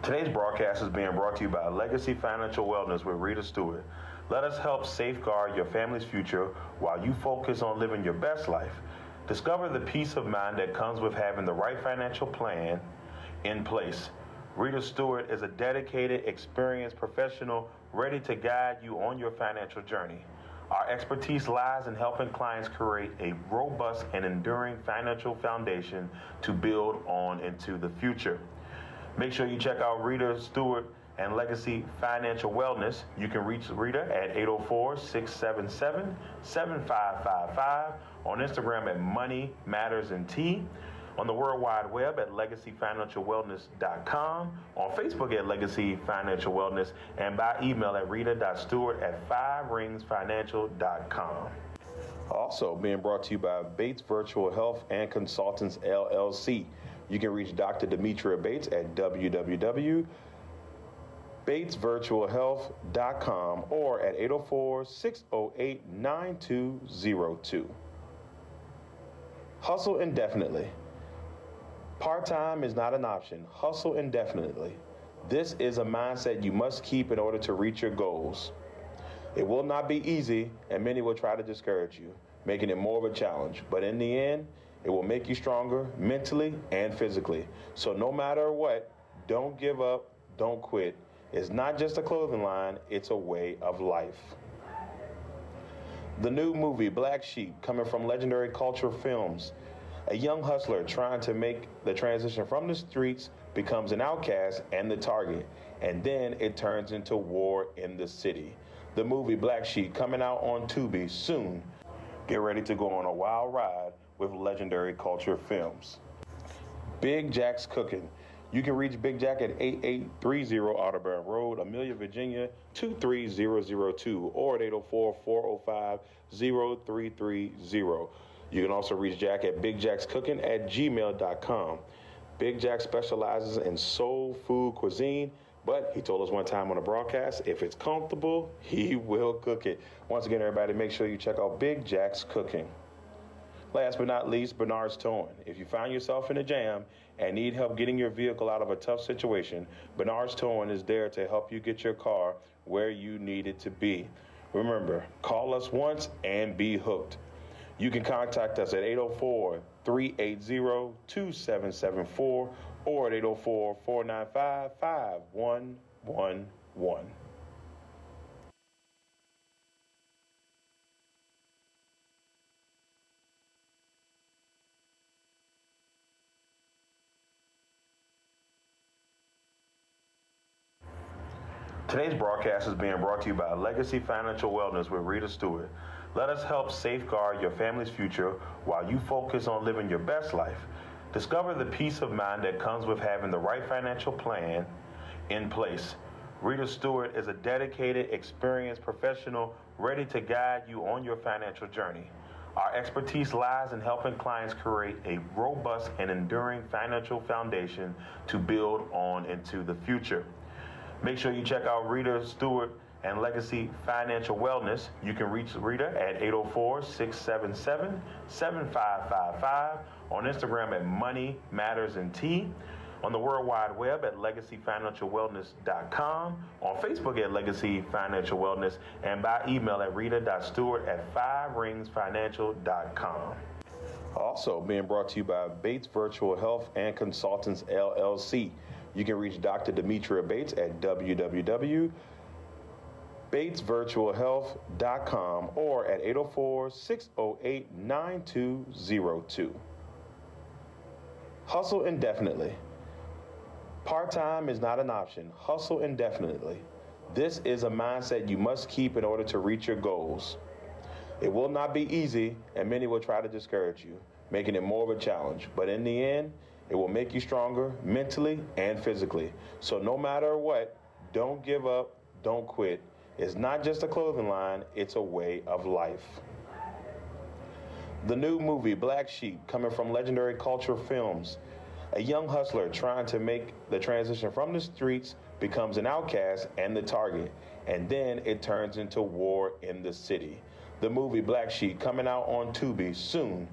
Today's broadcast is being brought to you by Legacy Financial Wellness with Rita Stewart. Let us help safeguard your family's future while you focus on living your best life. Discover the peace of mind that comes with having the right financial plan in place. Rita Stewart is a dedicated, experienced professional ready to guide you on your financial journey. Our expertise lies in helping clients create a robust and enduring financial foundation to build on into the future. Make sure you check out Rita Stewart and Legacy Financial Wellness. You can reach Rita at 804-677-7555, on Instagram at Money Matters and Tea, on the World Wide Web at LegacyFinancialWellness.com, on Facebook at Legacy Financial Wellness, and by email at rita.stewart@fiveringsfinancial.com. Also being brought to you by Bates Virtual Health and Consultants, LLC. You can reach Dr. Demetria Bates at www.batesvirtualhealth.com or at 804-608-9202. Hustle indefinitely. Part-time is not an option. Hustle indefinitely. This is a mindset you must keep in order to reach your goals. It will not be easy, and many will try to discourage you, making it more of a challenge. But in the end, it will make you stronger mentally and physically. So no matter what, don't give up, don't quit. It's not just a clothing line, it's a way of life. The new movie, Black Sheep, coming from Legendary Culture Films. A young hustler trying to make the transition from the streets becomes an outcast and the target, and then it turns into war in the city. The movie Black Sheep coming out on Tubi soon. Get ready to go on a wild ride with Legendary Culture Films. Big Jack's Cooking. You can reach Big Jack at 8830 Audubon Road, Amelia, Virginia 23002, or at 804-405-0330. You can also reach Jack at bigjackscooking@gmail.com. Big Jack specializes in soul food cuisine, but he told us one time on a broadcast, if it's comfortable, he will cook it. Once again, everybody, make sure you check out Big Jack's Cooking. Last but not least, Bernard's Towing. If you find yourself in a jam and need help getting your vehicle out of a tough situation, Bernard's Towing is there to help you get your car where you need it to be. Remember, call us once and be hooked. You can contact us at 804-380-2774 or at 804-495-5111. Today's broadcast is being brought to you by Legacy Financial Wellness with Rita Stewart. Let us help safeguard your family's future while you focus on living your best life. Discover the peace of mind that comes with having the right financial plan in place. Rita Stewart is a dedicated, experienced professional ready to guide you on your financial journey. Our expertise lies in helping clients create a robust and enduring financial foundation to build on into the future. Make sure you check out Rita Stewart and Legacy Financial Wellness. You can reach Rita at 804-677-7555, on Instagram at Money Matters and Tea, on the World Wide Web at LegacyFinancialWellness.com, on Facebook at Legacy Financial Wellness, and by email at rita.stewart@5ringsfinancial.com. Also being brought to you by Bates Virtual Health and Consultants, LLC. You can reach Dr. Demetria Bates at www.batesvirtualhealth.com or at 804-608-9202. Hustle indefinitely. Part-time is not an option. Hustle indefinitely. This is a mindset you must keep in order to reach your goals. It will not be easy, and many will try to discourage you, making it more of a challenge. But in the end, it will make you stronger mentally and physically. So no matter what, don't give up, don't quit. It's not just a clothing line, it's a way of life. The new movie, Black Sheep, coming from Legendary Culture Films. A young hustler trying to make the transition from the streets becomes an outcast and the target, and then it turns into war in the city. The movie Black Sheep coming out on Tubi soon.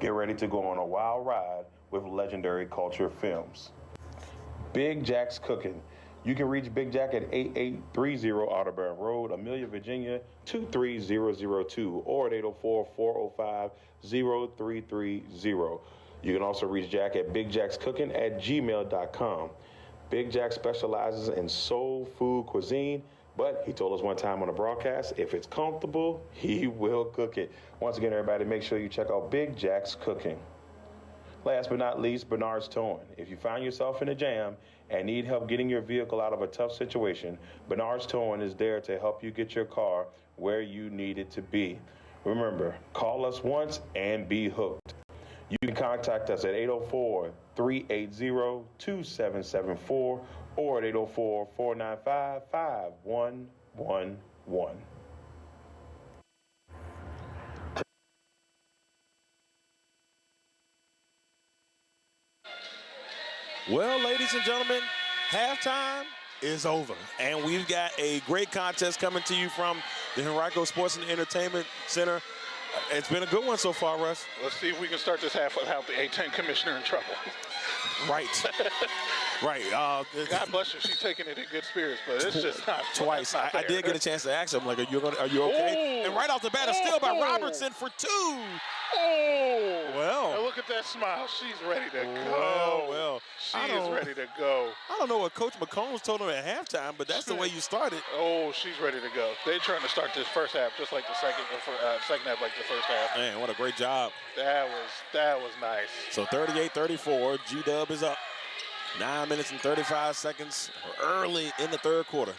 Get ready to go on a wild ride with Legendary Culture Films. Big Jack's Cooking. You can reach Big Jack at 8830 Audubon Road, Amelia, Virginia 23002, or at 804-405-0330. You can also reach Jack at bigjackscooking@gmail.com. Big Jack specializes in soul food cuisine, but he told us one time on the broadcast, if it's comfortable, he will cook it. Once again, everybody, make sure you check out Big Jack's Cooking. Last but not least, Bernard's Towing. If you find yourself in a jam and need help getting your vehicle out of a tough situation, Bernard's Towing is there to help you get your car where you need it to be. Remember, call us once and be hooked. You can contact us at 804-380-2774 or at 804-495-5111. Well, ladies and gentlemen, halftime is over, and we've got a great contest coming to you from the Henrico Sports and Entertainment Center. It's been a good one so far, Russ. Let's see if we can start this half without the A10 commissioner in trouble. Right. Right. God bless her. She's taking it in good spirits, but it's just not. Twice. I did get a chance to ask him, like, are you okay? Oh. And right off the bat, a steal by Robertson for two. Oh! Well. Now look at that smile. She's ready to go. Well. She is ready to go. I don't know what Coach McCombs told him at halftime, but that's the way you started. Oh, she's ready to go. They're trying to start this first half just like the second half like the first half. Man, what a great job. That was nice. So 38-34, G-Dub is up. 9 minutes and 35 seconds early in the third quarter.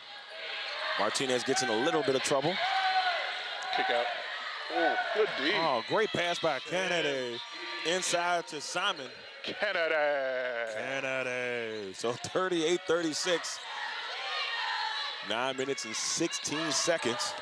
Martinez gets in a little bit of trouble. Kick out. Oh, good D. Oh, great pass by Kennedy. Inside to Simon. Kennedy. So 38-36. 9 minutes and 16 seconds.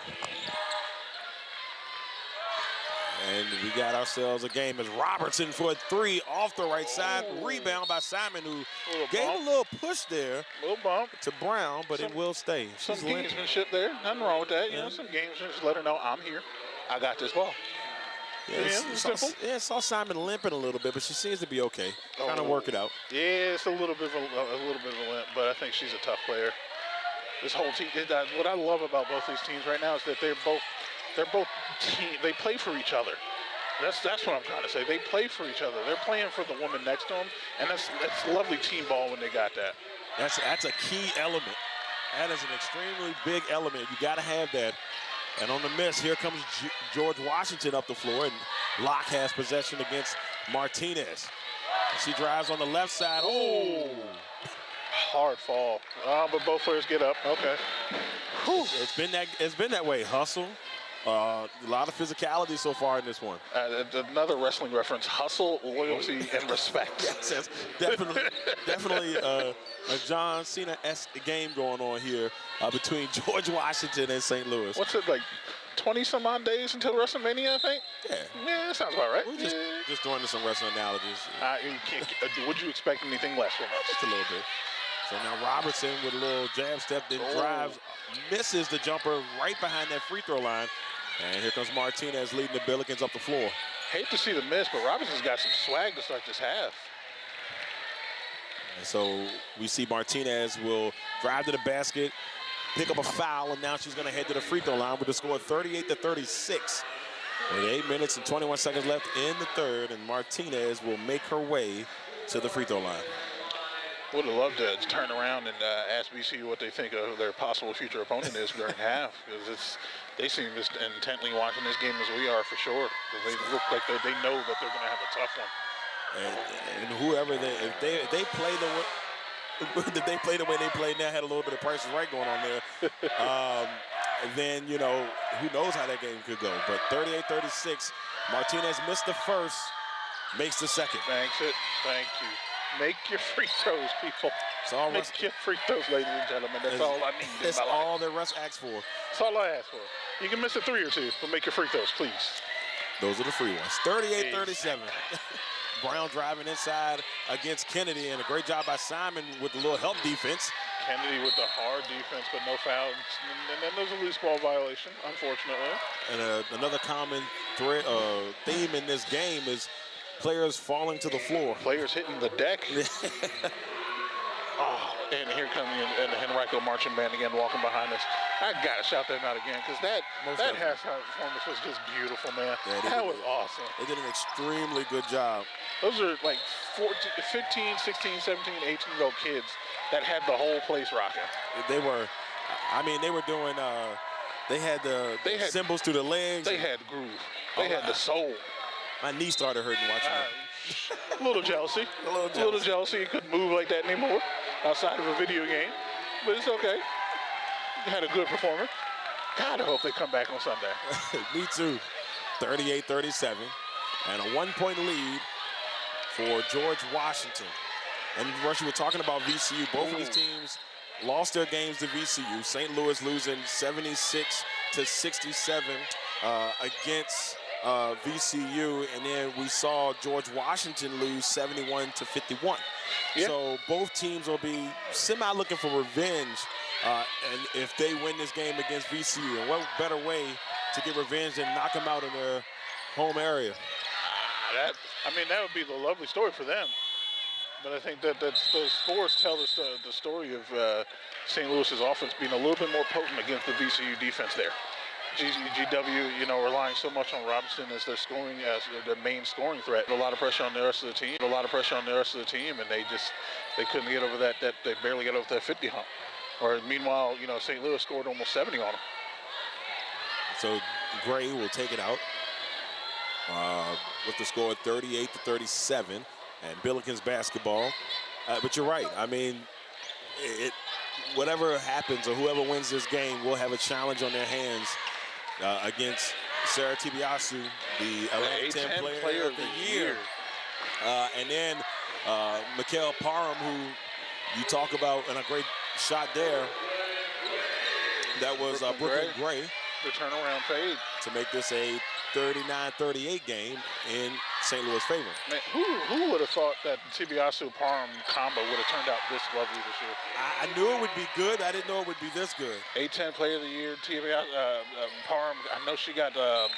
And we got ourselves a game as Robertson for a three off the right side. Rebound by Simon, who gave a little push there. Little bump to Brown, but it will stay. Some gamesmanship there. Nothing wrong with that. You know, some gamesmanship. Just let her know I'm here. I got this ball. Simple. I saw Simon limping a little bit, but she seems to be okay. Kind of work it out. Yeah, it's a little bit of a limp, but I think she's a tough player. This whole team. What I love about both these teams right now is that they're both team. They play for each other. That's what I'm trying to say. They play for each other. They're playing for the woman next to them, and that's lovely team ball when they got that. That's a key element. That is an extremely big element. You got to have that. And on the miss, here comes George Washington up the floor, and Locke has possession against Martinez. She drives on the left side. Oh! Hard fall. But both players get up. Okay. It's been that way. Hustle. A lot of physicality so far in this one. Another wrestling reference: hustle, loyalty, and respect. Yes, definitely a John Cena-esque game going on here between George Washington and St. Louis. What's it like? 20-some-odd days until WrestleMania, I think. Yeah, that sounds about right. We're just doing some wrestling analogies. Would you expect anything less from us? Just a little bit. So now Robertson with a little jab step, then drives, misses the jumper right behind that free throw line. And here comes Martinez leading the Billikens up the floor. Hate to see the miss, but Robinson's got some swag to start this half. And so we see Martinez will drive to the basket, pick up a foul, and now she's going to head to the free throw line with the score 38-36. With 8 minutes and 21 seconds left in the third, and Martinez will make her way to the free throw line. Would have loved to turn around and ask BCU what they think of their possible future opponent is during half, because they seem as intently watching this game as we are for sure. They look like they know that they're going to have a tough one. And whoever if they play the way they play now, had a little bit of Price is Right going on there. Then who knows how that game could go. But 38-36, Martinez missed the first, makes the second. Thank you. Make your free throws, people. Make your free throws, ladies and gentlemen. That's all I need. That's all that Russ asks for. That's all I ask for. You can miss a 3 or 2, but make your free throws, please. Those are the free ones. 38-37. Brown driving inside against Kennedy, and a great job by Simon with a little help defense. Kennedy with the hard defense, but no fouls. And then there's a loose ball violation, unfortunately. And another common theme in this game is players falling to the floor. Players hitting the deck. And here comes the Henrico marching band again, walking behind us. I gotta shout them out again, because that halftime performance was just beautiful, man. Yeah, that was awesome. They did an extremely good job. Those are like 15, 16, 17, 18-year-old kids that had the whole place rocking. They were doing, they had the cymbals through the legs. They had groove. They had the soul. My knee started hurting watching it. A little jealousy. A little jealousy. You couldn't move like that anymore outside of a video game. But it's okay. You had a good performance. God, I hope they come back on Sunday. Me too. 38-37. And a 1-point lead for George Washington. And Russ, you were talking about VCU. Both of these teams lost their games to VCU. St. Louis losing 76-67 against VCU, and then we saw George Washington lose 71-51. Yep. So both teams will be looking for revenge, and if they win this game against VCU. And what better way to get revenge than knock them out in their home area? That would be the lovely story for them. But I think that those scores tell us the story of St. Louis's offense being a little bit more potent against the VCU defense there. GW, relying so much on Robinson as their main scoring threat. A lot of pressure on the rest of the team. And they couldn't get over that. They barely got over that 50 hump. Or meanwhile, St. Louis scored almost 70 on them. So Gray will take it out with the score 38-37, and Billikens basketball. But you're right. Whatever happens or whoever wins this game will have a challenge on their hands against Sarah Tibiasu, the Atlantic 10 Player of the Year. And then Mikael Parham, who you talk about, and a great shot there. That was Brooklyn Gray. The turnaround fade. To make this a 39-38 game in St. Louis' favor. Man, who would have thought that Tibiasu-Parham combo would have turned out this lovely this year? I knew it would be good. I didn't know it would be this good. A10 Player of the Year, Tibiasu-Parham. I know she got on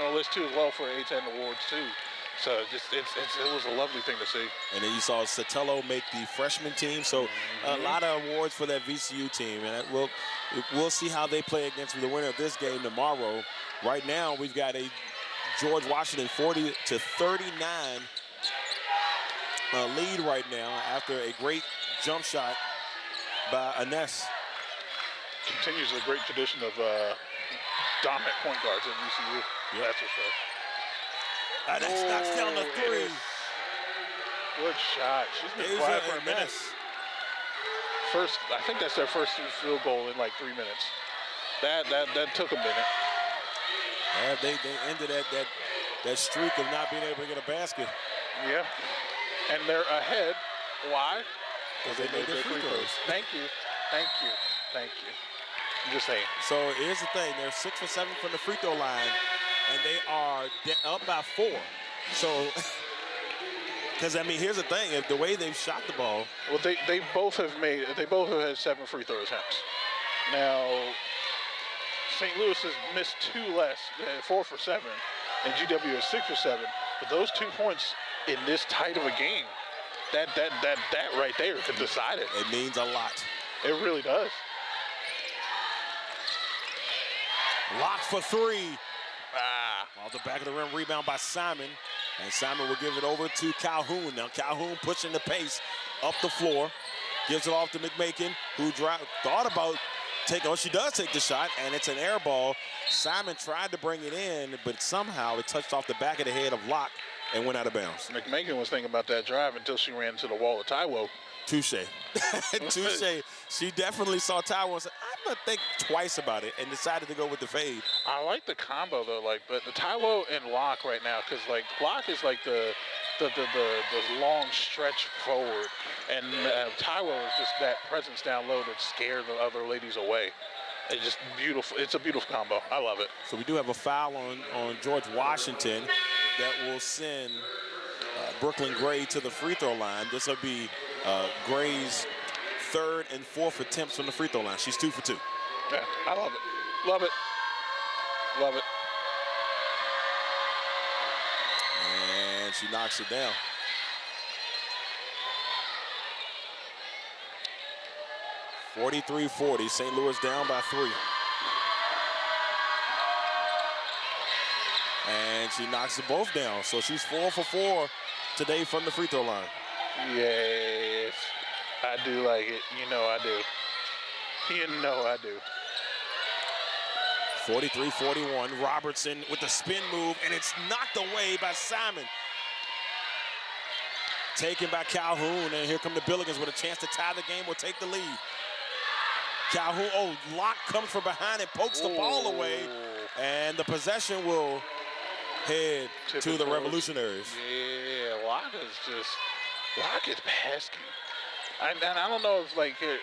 the list too as well for A10 awards too. So it was a lovely thing to see. And then you saw Sotelo make the freshman team. So a lot of awards for that VCU team. And we'll see how they play against the winner of this game tomorrow. Right now, we've got a George Washington 40-39 lead right now after a great jump shot by Ines. Continues the great tradition of dominant point guards at VCU. Yep. That's for sure. That knocks down the three. Good shot. She's been quiet for a minute. I think that's their first field goal in like 3 minutes. That took a minute. They ended that streak of not being able to get a basket. Yeah. And they're ahead. Why? Because they made their free throws. Thank you. I'm just saying. So here's the thing. They're 6 for 7 from the free throw line, and they are up by 4. So Because, I mean, here's the thing. If the way they've shot the ball. Well, they both have had 7 free throw attempts. Now, St. Louis has missed 2 less, 4 for 7, and GW is 6 for 7. But those 2 points in this tight of a game, that right there could decide it. It means a lot. It really does. Locked for 3. Off the back of the rim, rebound by Simon. And Simon will give it over to Calhoun. Now Calhoun pushing the pace up the floor. Gives it off to McMakin, who thought about she does take the shot, and it's an air ball. Simon tried to bring it in, but somehow it touched off the back of the head of Locke and went out of bounds. McMakin was thinking about that drive until she ran into the wall of Taiwo. Touche. Touche. She definitely saw Taiwo and said, I'm going to think twice about it, and decided to go with the fade. I like the combo, though. But the Taiwo and Locke right now, because, Locke is the long stretch forward, and Taiwo is just that presence down low that scared the other ladies away. It's just beautiful. It's a beautiful combo. I love it. So we do have a foul on George Washington that will send Brooklyn Gray to the free throw line. This will be Gray's 3rd and 4th attempts from the free throw line. She's 2 for 2. Yeah, I love it. Love it. Love it. And she knocks it down. (43-40). St. Louis down by 3. And she knocks them both down. So she's 4 for 4 today from the free throw line. Yes, I do like it. You know I do. You know I do. 43-41. Robertson with the spin move, and it's knocked away by Simon. Taken by Calhoun, and here come the Billikens with a chance to tie the game or take the lead. Calhoun, Locke comes from behind and pokes the ball away, and the possession will head to the Revolutionaries. Yeah, Locke is pesky. And I don't know if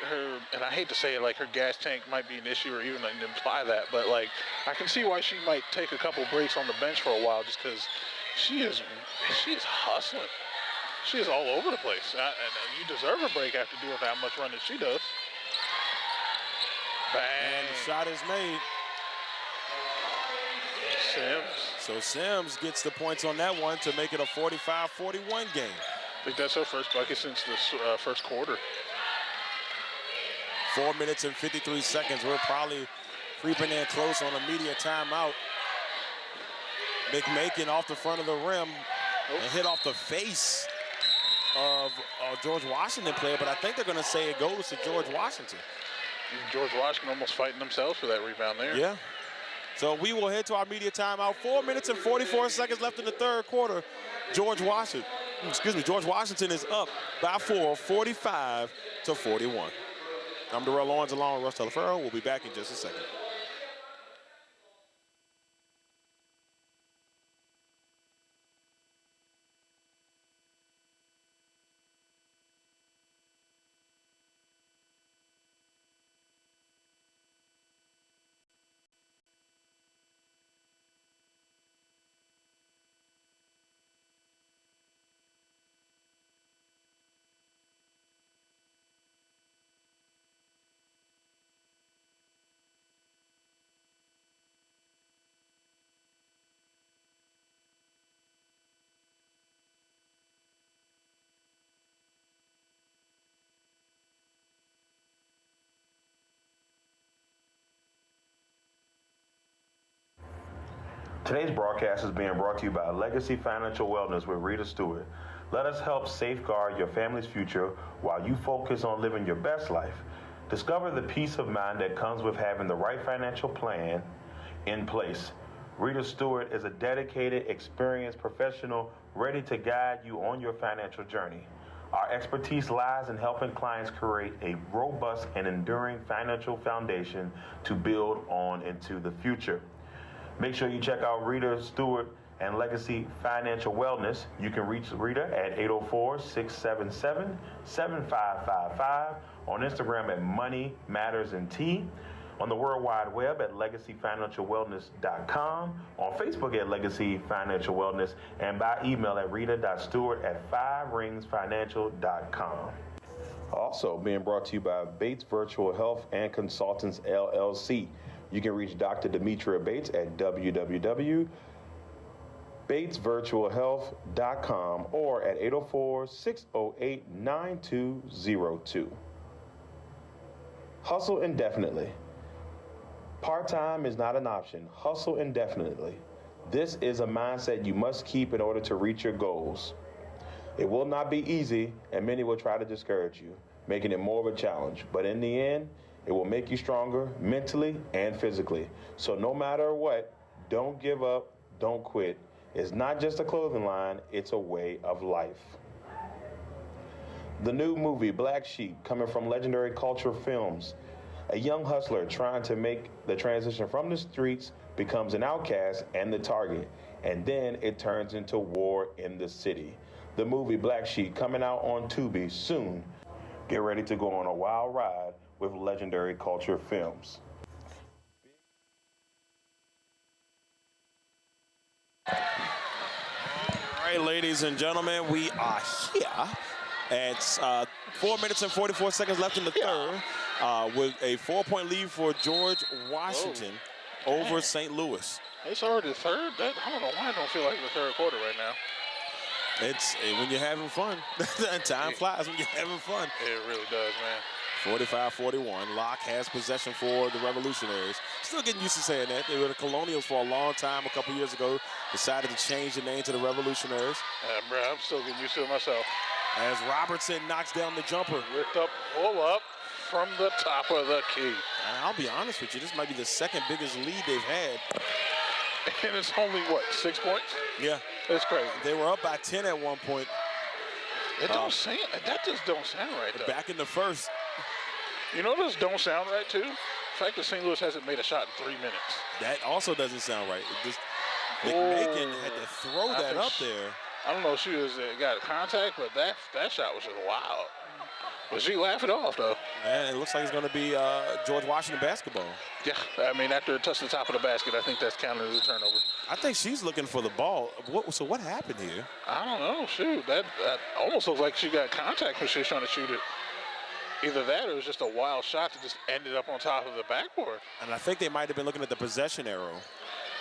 her, and I hate to say it, her gas tank might be an issue or even imply that, but I can see why she might take a couple breaks on the bench for a while, just because she is hustling. She is all over the place. And you deserve a break after doing that much running she does. Bang. And the shot is made. Sims. So Sims gets the points on that one to make it a 45-41 game. I think that's her first bucket since the first quarter. 4 minutes and 53 seconds. We're probably creeping in close on a media timeout. McMakin off the front of the rim and hit off the face of George Washington player, but I think they're going to say it goes to George Washington. George Washington almost fighting themselves for that rebound there. Yeah. So we will head to our media timeout. 4 minutes and 44 seconds left in the third quarter. George Washington is up by 4, 45-41. I'm Darrell Owens along with Russ Taliaferro. We'll be back in just a second. Today's broadcast is being brought to you by Legacy Financial Wellness with Rita Stewart. Let us help safeguard your family's future while you focus on living your best life. Discover the peace of mind that comes with having the right financial plan in place. Rita Stewart is a dedicated, experienced professional ready to guide you on your financial journey. Our expertise lies in helping clients create a robust and enduring financial foundation to build on into the future. Make sure you check out Rita Stewart and Legacy Financial Wellness. You can reach Rita at 804-677-7555, on Instagram at Money Matters and Tea, on the World Wide Web at LegacyFinancialWellness.com, on Facebook at Legacy Financial Wellness, and by email at Rita.Stewart@5ringsfinancial.com. Also being brought to you by Bates Virtual Health and Consultants, LLC. You can reach Dr. Demetria Bates at www.batesvirtualhealth.com or at 804-608-9202. Hustle indefinitely. Part-time is not an option. Hustle indefinitely. This is a mindset you must keep in order to reach your goals. It will not be easy, and many will try to discourage you, making it more of a challenge. But in the end, it will make you stronger mentally and physically. So no matter what, don't give up, don't quit. It's not just a clothing line, it's a way of life. The new movie, Black Sheep, coming from Legendary Culture Films. A young hustler trying to make the transition from the streets becomes an outcast and the target. And then it turns into war in the city. The movie Black Sheep coming out on Tubi soon. Get ready to go on a wild ride with Legendary Culture Films. All right, ladies and gentlemen, we are here. It's 4 minutes and 44 seconds left in the third with a 4-point lead for George Washington over St. Louis. It's already the third? I don't know why I don't feel like the third quarter right now. It's when you're having fun. Time flies when you're having fun. It really does, man. 45-41. Locke has possession for the Revolutionaries. Still getting used to saying that. They were the Colonials for a long time. A couple years ago, decided to change the name to the Revolutionaries. Bro, I'm still getting used to it myself. As Robertson knocks down the jumper. With the pull-up from the top of the key. And I'll be honest with you, this might be the second biggest lead they've had. And it's only, what, 6 points? Yeah. It's crazy. They were up by 10 at one point. That just don't sound right, though. Back in the first. You know this don't sound right, too? The fact that St. Louis hasn't made a shot in 3 minutes. That also doesn't sound right. McMakin had to throw that up there. I don't know if she got contact, but that shot was just wild. But she laughed it off, though. And it looks like it's going to be George Washington basketball. Yeah, I mean, after it touched the top of the basket, I think that's counted as a turnover. I think she's looking for the ball. So what happened here? I don't know. Shoot, that almost looks like she got contact when she was trying to shoot it. Either that or it was just a wild shot that just ended up on top of the backboard. And I think they might have been looking at the possession arrow.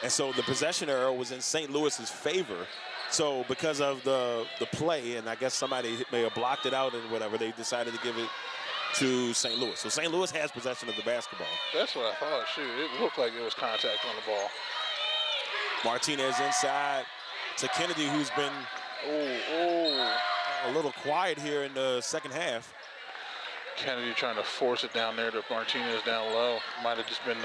And so the possession arrow was in St. Louis's favor. So because of the play, and I guess somebody may have blocked it out and whatever, they decided to give it to St. Louis. So St. Louis has possession of the basketball. That's what I thought. Shoot, it looked like it was contact on the ball. Martinez inside to Kennedy, who's been a little quiet here in the second half. Kennedy trying to force it down there to Martinez down low. Might have just been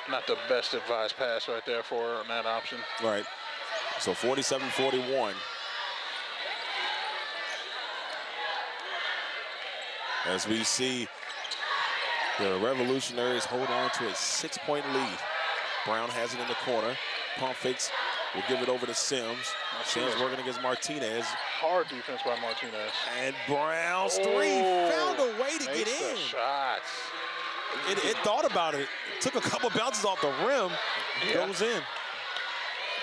not the best advised pass right there for her on that option. Right. So 47-41. As we see the Revolutionaries hold on to a 6-point lead. Brown has it in the corner. Pump fakes. Will give it over to Sims. Sims working against Martinez. Hard defense by Martinez. And Brown's three found a way to get in. Shots. It thought about it. Took a couple bounces off the rim. Goes in.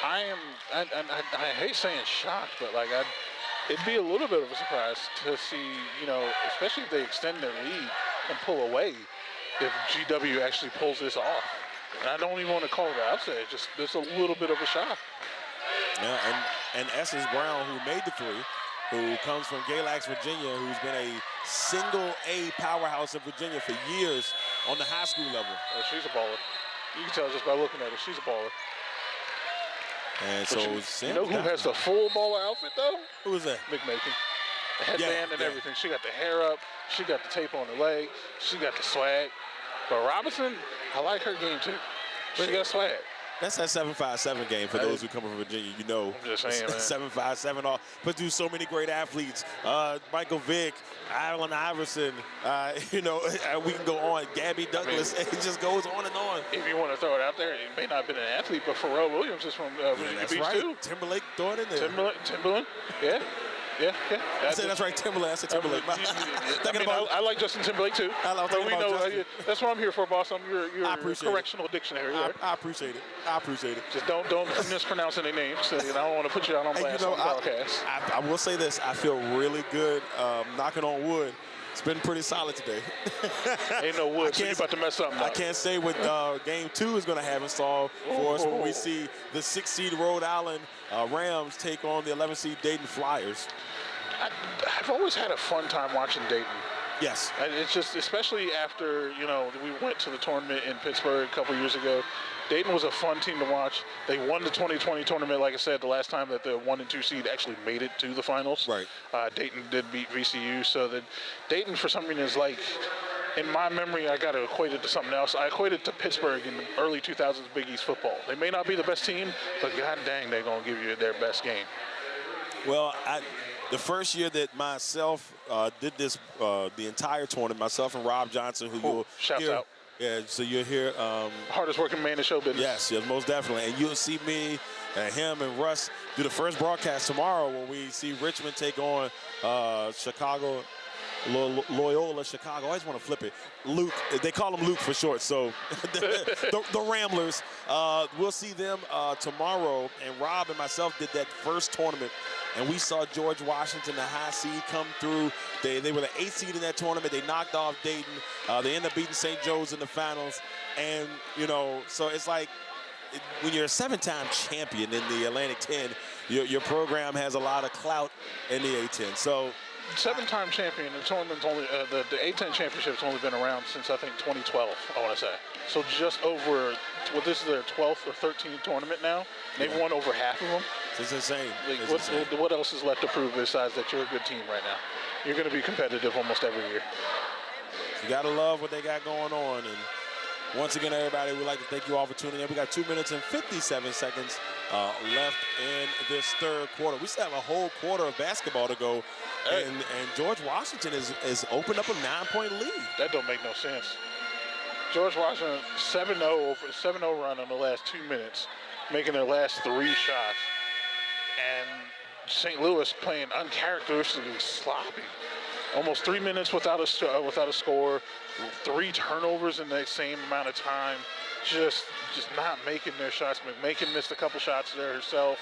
I hate saying shocked, but like it'd be a little bit of a surprise to see, especially if they extend their lead and pull away, if GW actually pulls this off. And I don't even want to call it an upset. It's a little bit of a shock. Yeah, and Essence Brown, who made the three, who comes from Galax, Virginia, who's been a single A powerhouse in Virginia for years on the high school level. Oh, she's a baller. You can tell just by looking at her. She's a baller. And but so you know who has the full baller outfit, though? Who is that? McMakin. The headband and everything. She got the hair up. She got the tape on her leg. She got the swag. But Robinson, I like her game, too. She got swag. That's that 7-5-7 game for those who come from Virginia. You know, I'm just saying, man. 7-5-7 produce so many great athletes. Michael Vick, Allen Iverson. We can go on. Gabby Douglas. It just goes on and on. If you want to throw it out there, it may not have been an athlete, but Pharrell Williams is from Virginia Beach, too. Timberlake throw it in there. Timberland, yeah. Yeah. That's right, Timberlake. I said Timberlake. I like Justin Timberlake too. That's what I'm here for, boss. I'm your correctional dictionary. Right? I appreciate it. Just don't mispronounce any names. So, I don't want to put you out on blast on the podcast. I will say this. I feel really good, knocking on wood. It's been pretty solid today. Ain't no wood, so you're about to mess up now. I can't say what Game 2 is going to have installed for us when we see the 6-seed Rhode Island Rams take on the 11-seed Dayton Flyers. I've always had a fun time watching Dayton. Yes. It's just, especially after, we went to the tournament in Pittsburgh a couple years ago. Dayton was a fun team to watch. They won the 2020 tournament, like I said, the last time that the 1 and 2 seed actually made it to the finals. Right. Dayton did beat VCU, so that Dayton, for some reason, is like, in my memory, I got to equate it to something else. I equate it to Pittsburgh in the early 2000s Big East football. They may not be the best team, but god dang, they're going to give you their best game. Well, the first year that myself did this, the entire tournament, myself and Rob Johnson, who you'll shouts hear. out. Yeah, so you'll hear. Hardest working man in show business. Yes, most definitely. And you'll see me and him and Russ do the first broadcast tomorrow when we see Richmond take on Chicago. Loyola Chicago. I always want to flip it. Luke. They call him Luke for short. So the Ramblers. We'll see them tomorrow. And Rob and myself did that first tournament. And we saw George Washington, the high seed, come through. They were the 8th seed in that tournament. They knocked off Dayton. They ended up beating St. Joe's in the finals. And, so it's like when you're a 7-time champion in the Atlantic 10, your program has a lot of clout in the A-10. So 7-time champion. The tournament's only the A-10 championship's only been around since I think 2012. I want to say. So just over. Well, this is their 12th or 13th tournament now. They've won over half of them. It's insane. What else is left to prove besides that you're a good team right now? You're going to be competitive almost every year. You got to love what they got going on. And once again, everybody, we'd like to thank you all for tuning in. We got 2 minutes and 57 seconds left in this third quarter. We still have a whole quarter of basketball to go. Hey. And George Washington is opened up a 9-point lead. That don't make no sense. George Washington 7-0 run in the last 2 minutes, making their last 3 shots. And St. Louis playing uncharacteristically sloppy. Almost 3 minutes without a score, 3 turnovers in that same amount of time. Just not making their shots. McMakin missed a couple shots there herself.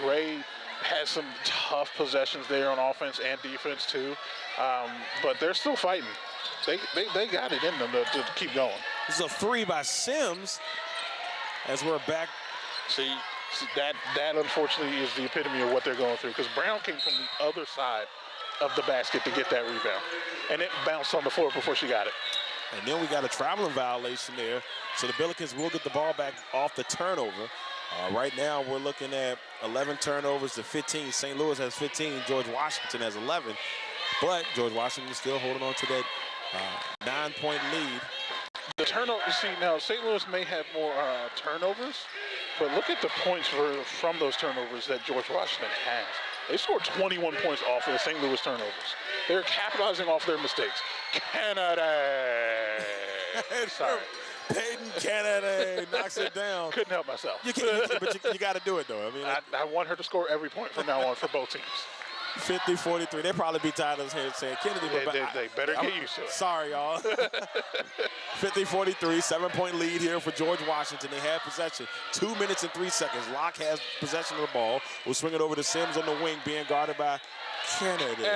Gray had some tough possessions there on offense and defense too. But they're still fighting. They got it in them to keep going. This is a 3 by Sims as we're back. See that unfortunately is the epitome of what they're going through, because Brown came from the other side of the basket to get that rebound, and it bounced on the floor before she got it. And then we got a traveling violation there, so the Billikens will get the ball back off the turnover. Right now we're looking at 11 turnovers to 15. St. Louis has 15. George Washington has 11. But George Washington is still holding on to that 9-point lead. The turnover, see, now St. Louis may have more turnovers, but look at the points from those turnovers that George Washington has. They scored 21 points off of the St. Louis turnovers. They're capitalizing off their mistakes. Canada. Sorry. Peyton Kennedy knocks it down. Couldn't help myself. But you got to do it, though. I mean, I want her to score every point from now on for both teams. 50-43. They'll probably be tired of his head saying Kennedy. They better get used to it. Sorry, y'all. 50-43, 7-point lead here for George Washington. They have possession. 2 minutes and 3 seconds. Locke has possession of the ball. We'll swing it over to Sims on the wing, being guarded by Kennedy.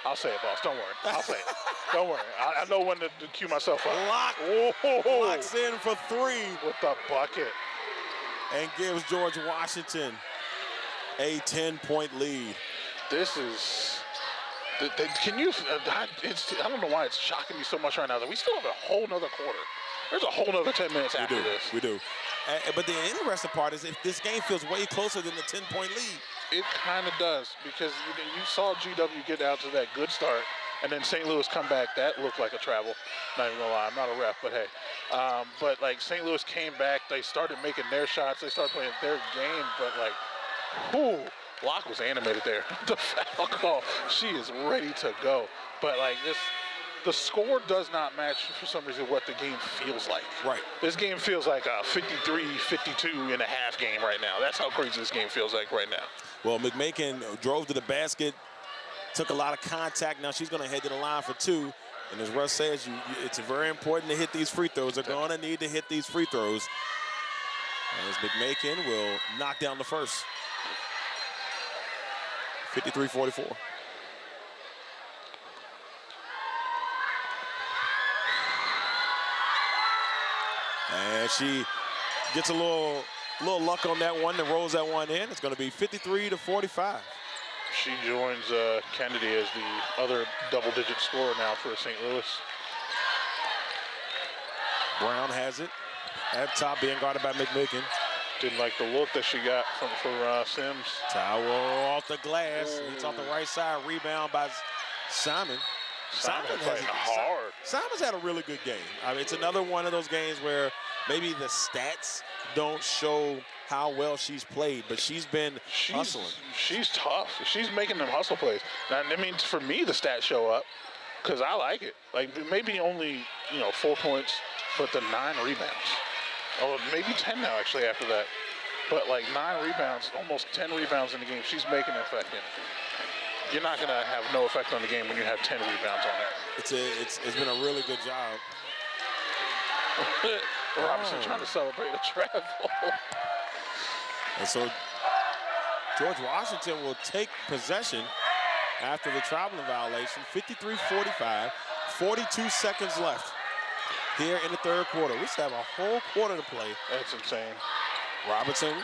I'll say it, boss. Don't worry. I'll say it. Don't worry. I know when to cue myself up. Locke locks in for 3. With the bucket. And gives George Washington a 10-point lead. This is, can you, I don't know why it's shocking me so much right now that we still have a whole nother quarter. There's a whole nother 10 minutes after this. We do. But the interesting part is if this game feels way closer than the 10-point lead. It kind of does, because you saw GW get out to that good start, and then St. Louis come back. That looked like a travel. Not even gonna lie, I'm not a ref, but hey. But like St. Louis came back, they started making their shots, they started playing their game, but like, ooh, Locke was animated there. The foul call, she is ready to go. But like this, the score does not match for some reason what the game feels like. Right. This game feels like a 53-52 and a half game right now. That's how crazy this game feels like right now. Well, McMakin drove to the basket, took a lot of contact. Now she's going to head to the line for 2. And as Russ says, it's very important to hit these free throws. They're going to need to hit these free throws. As McMakin will knock down the first. 53-44. And she gets a little luck on that one and rolls that one in. It's going to be 53-45. She joins Kennedy as the other double-digit scorer now for St. Louis. Brown has it at top, being guarded by McMakin. Didn't like the look that she got for Sims. Towel off the glass. It's off the right side. Rebound by Simon. Simon playing hard. Simon's had a really good game. I mean, it's another one of those games where maybe the stats don't show how well she's played, but she's been hustling. She's tough. She's making them hustle plays. Now, I mean, for me, the stats show up because I like it. Like, maybe only, 4 points, but the 9 rebounds. Oh, maybe 10 now, actually, after that. But, 9 rebounds, almost 10 rebounds in the game. She's making an effect in it. You're not going to have no effect on the game when you have 10 rebounds on it. It's been a really good job. Robinson trying to celebrate a travel. And so George Washington will take possession after the traveling violation. 53-45, 42 seconds left here in the third quarter. We still have a whole quarter to play. That's insane. Robinson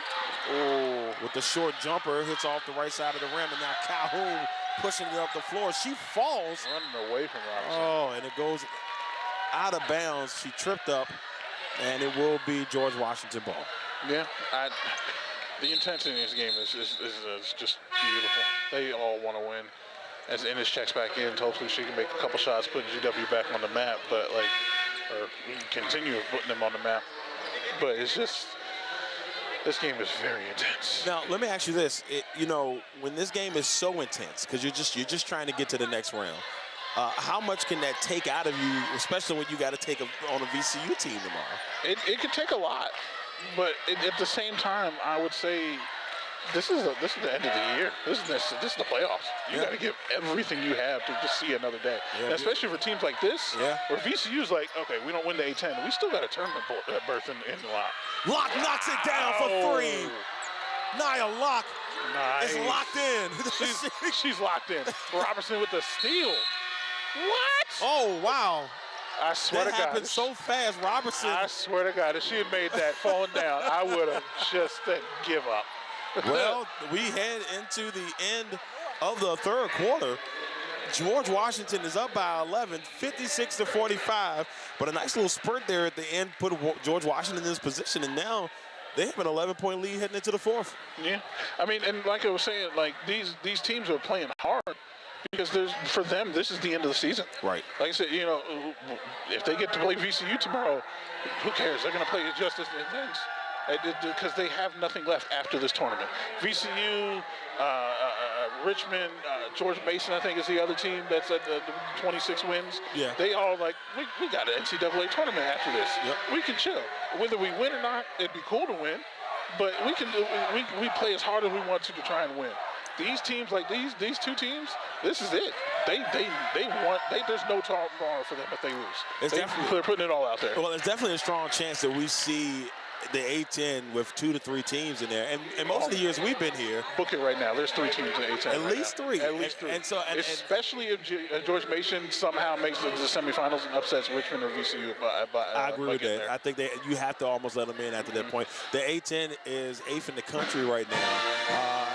with the short jumper hits off the right side of the rim, and now Calhoun pushing it up the floor. She falls. Running away from Robinson. Oh, and it goes out of bounds. She tripped up, and it will be George Washington ball. Yeah, the intensity in this game is just beautiful. They all want to win. As Ennis checks back in, hopefully she can make a couple shots, putting GW back on the map, or continue putting them on the map. But it's just, this game is very intense. Now, let me ask you this. When this game is so intense, because you're just trying to get to the next round, how much can that take out of you, especially when you got to take on a VCU team tomorrow? It could take a lot. But at the same time, I would say this is the end of the year. This is the playoffs. You got to give everything you have to just see another day. Yeah, especially for teams like this, where VCU's like, okay, we don't win the A-10. We still got a tournament berth in the lot. Locke knocks it down for 3. Nia Locke is locked in. She's locked in. Robertson with the steal. What? Oh, wow. I swear to God. That happened so fast, Robertson. I swear to God, if she had made that falling down, I would have just said give up. Well, we head into the end of the third quarter. George Washington is up by 11, 56-45, but a nice little spurt there at the end put George Washington in this position, and now they have an 11-point lead heading into the fourth. Yeah, I mean, and like I was saying, these teams are playing hard. Because for them, this is the end of the season. Right. Like I said, if they get to play VCU tomorrow, who cares? They're going to play just as intense because they have nothing left after this tournament. VCU, Richmond, George Mason, I think, is the other team that's at the 26 wins. Yeah. They all we got an NCAA tournament after this. Yep. We can chill. Whether we win or not, it'd be cool to win. But we play as hard as we want to try and win. These teams, these two teams, this is it. They want. There's no tomorrow for them if they lose. They're putting it all out there. Well, there's definitely a strong chance that we see the A-10 with 2 to 3 teams in there. And most of the years we've been here. Book it right now. There's 3 teams in A-10. At least 3. At least 3. And especially if George Mason somehow makes the semifinals and upsets Richmond or VCU. I agree with that. I think you have to almost let them in after that point. The A-10 is 8th in the country right now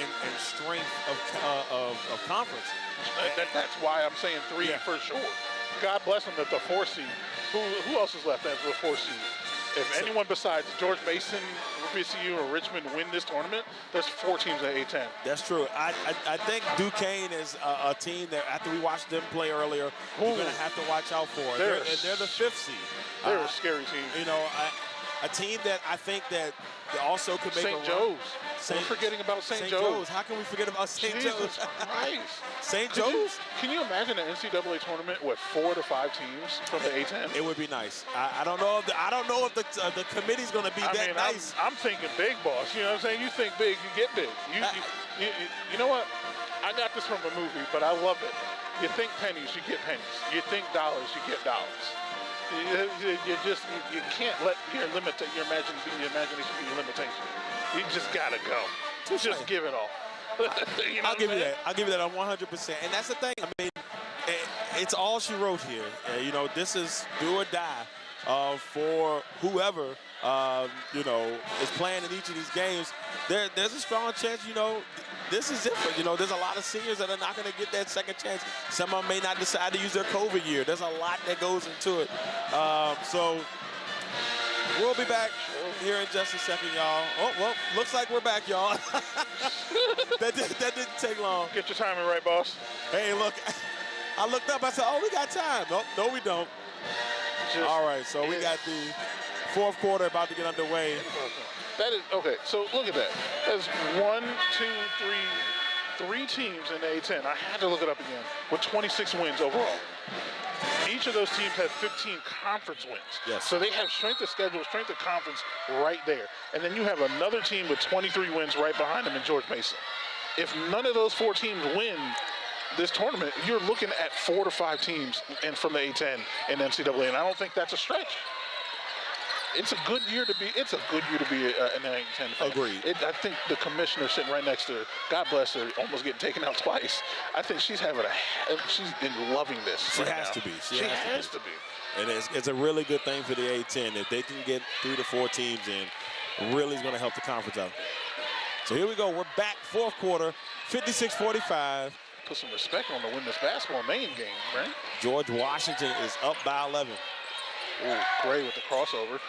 in strength of conference. That's why I'm saying 3 for sure. God bless them at the 4 seed. Who else is left as the 4 seed? If anyone besides George Mason, VCU, or Richmond win this tournament, there's 4 teams at A-10. That's true. I think Duquesne is a team that, after we watched them play earlier, we're going to have to watch out for. They're the 5th seed. They're a scary team. A team that I think that also could make St. Joe's. We're forgetting about St. Joe's. How can we forget about St. Joe's? Christ. St. Joe's? Can you imagine an NCAA tournament with 4 to 5 teams from the A-10? It would be nice. I don't know if the committee's going to be nice. I'm thinking big, boss. You know what I'm saying? You think big, you get big. You know what? I got this from a movie, but I love it. You think pennies, you get pennies. You think dollars, you get dollars. You can't let your imagination be your limitation. You just gotta go. Just give it all. You know I'll give you that. I'll give you that on 100%. And that's the thing. I mean, it's all she wrote here. You know, this is do or die for whoever, you know, is playing in each of these games. There's a strong chance, you know, this is different. You know, there's a lot of seniors that are not going to get that second chance. Some of them may not decide to use their COVID year. There's a lot that goes into it. So we'll be back here in just a second, y'all. Oh, well, looks like we're back, y'all. that didn't take long. Get your timing right, boss. Hey, look, I looked up. I said, oh, we got time. Nope, no, we don't. All right, so we got the fourth quarter about to get underway. That is, okay, so look at that. That's 3 teams in the A10. I had to look it up again, with 26 wins overall. Each of those teams have 15 conference wins. Yes. So they have strength of schedule, strength of conference right there. And then you have another team with 23 wins right behind them in George Mason. If none of those 4 teams win this tournament, you're looking at 4 to 5 teams from the A10 in NCAA, and I don't think that's a stretch. It's a good year to be. It's a good year to be an A10 fan. Agreed. I think the commissioner sitting right next to her, God bless her, almost getting taken out twice. I think she's she's been loving this. She has to be. She has to be. And it's a really good thing for the A10 if they can get 3 to 4 teams in. Really is going to help the conference out. So here we go. We're back, fourth quarter, 56-45. Put some respect on the women's basketball main game, right? George Washington is up by 11. Ooh, Gray with the crossover.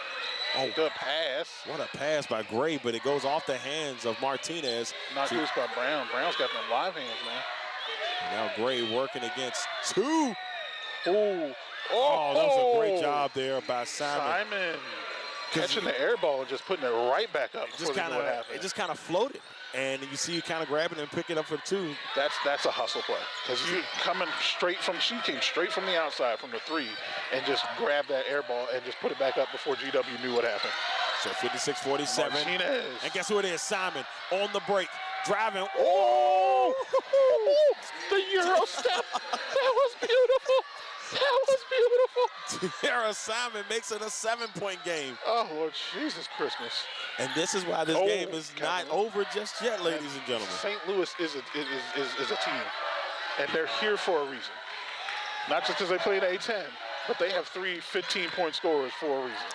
Oh, good pass. What a pass by Gray, but it goes off the hands of Martinez. Not loose by Brown. Brown's got them live hands, man. Now Gray working against 2. Ooh. Oh, that was a great job there by Simon. Catching the air ball and just putting it right back up. It just kind of floated. And you see you kind of grab it and pick it up for 2. That's a hustle play. Because you she came straight from the outside from the 3 and just grabbed that air ball and just put it back up before GW knew what happened. So 56-47. Martinez. And guess who it is? Simon on the break, driving. Oh! The Euro step. That was beautiful. That was beautiful. Darrell Simon makes it a 7-point game. Oh, Lord Jesus Christmas. And this is why this game is not over just yet, ladies and gentlemen. St. Louis is a team, and they're here for a reason. Not just because they play the A10, but they have 3 15-point scorers for a reason.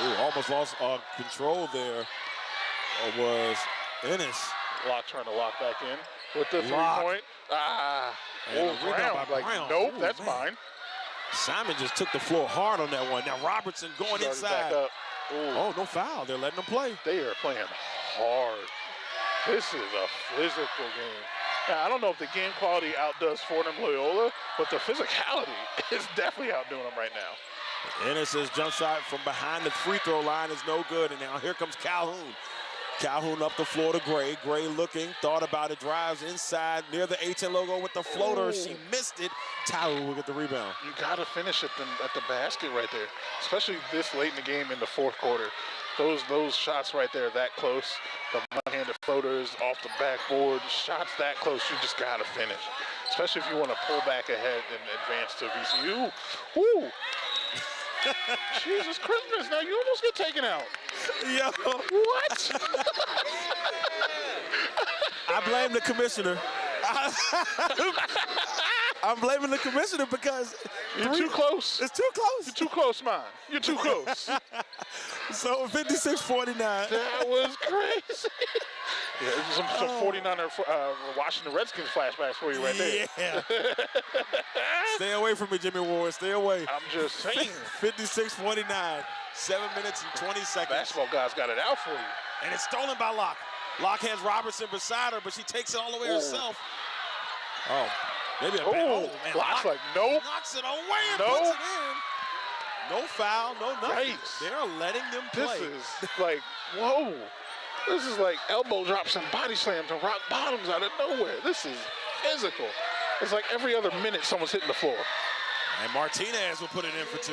Ooh, almost lost control there. Was Ennis. Trying to lock back in with the 3-point. Brown. Nope, that's mine. Simon just took the floor hard on that one. Now Robertson going inside. Oh, no foul. They're letting them play. They are playing hard. This is a physical game. Now, I don't know if the game quality outdoes Fordham Loyola, but the physicality is definitely outdoing them right now. Ennis's jump shot from behind the free throw line is no good. And now here comes Calhoun. Calhoun up the floor to Gray. Gray looking, thought about it, drives inside near the A10 logo with the floater. She missed it. Tyler will get the rebound. You got to finish at the basket right there, especially this late in the game in the fourth quarter. Those shots right there that close, the one-handed floaters off the backboard, shots that close, you just got to finish, especially if you want to pull back ahead and advance to VCU. Woo! Jesus Christmas, now you almost get taken out. Yo. What? I blame the commissioner. I'm blaming the commissioner because you're too close. It's too close. You're too close, man. You're too close. So 56-49. That was crazy. Yeah, some 49er Washington Redskins flashbacks for you right there. Yeah. Stay away from me, Jimmy Ward. Stay away. I'm just saying. 56-49. 7 minutes and 20 seconds. Basketball guys got it out for you. And it's stolen by Locke. Locke has Robertson beside her, but she takes it all the way herself. Oh, maybe a bad. Locke's like, nope. Knocks it away and puts it in. No foul, no nothing. Yikes. They're letting them play. This is like, whoa. This is like elbow drops and body slams and rock bottoms out of nowhere. This is physical. It's like every other minute someone's hitting the floor. And Martinez will put it in for 2.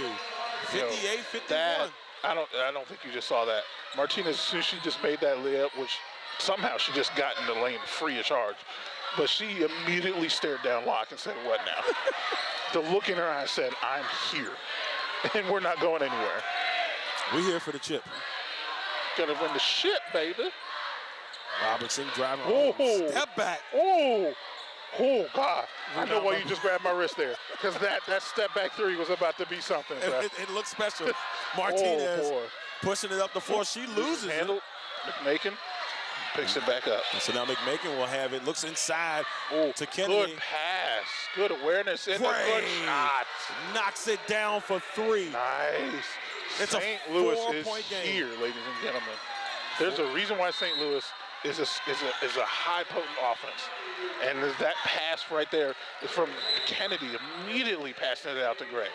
58-51. I don't think you just saw that. Martinez, as soon as she just made that layup, which Somehow she just got in the lane free of charge. But she immediately stared down Locke and said, what now? The look in her eyes said, I'm here. And we're not going anywhere. We're here for the chip. Gotta win the ship, baby. Robinson driving. Oh, Step back. Oh, God. I know why you just grabbed my wrist there. Because that step back three was about to be something. It looks special. Martinez pushing it up the floor. She loses handle. McMakin picks it back up. So now McMakin will have it. Looks inside to Kennedy. Good pass. Good awareness. And a good shot. Knocks it down for 3. Nice. It's St. a Louis 4-point is game. here, ladies and gentlemen. There's a reason why St. Louis is a high potent offense. And there's that pass right there from Kennedy immediately passing it out to Gray.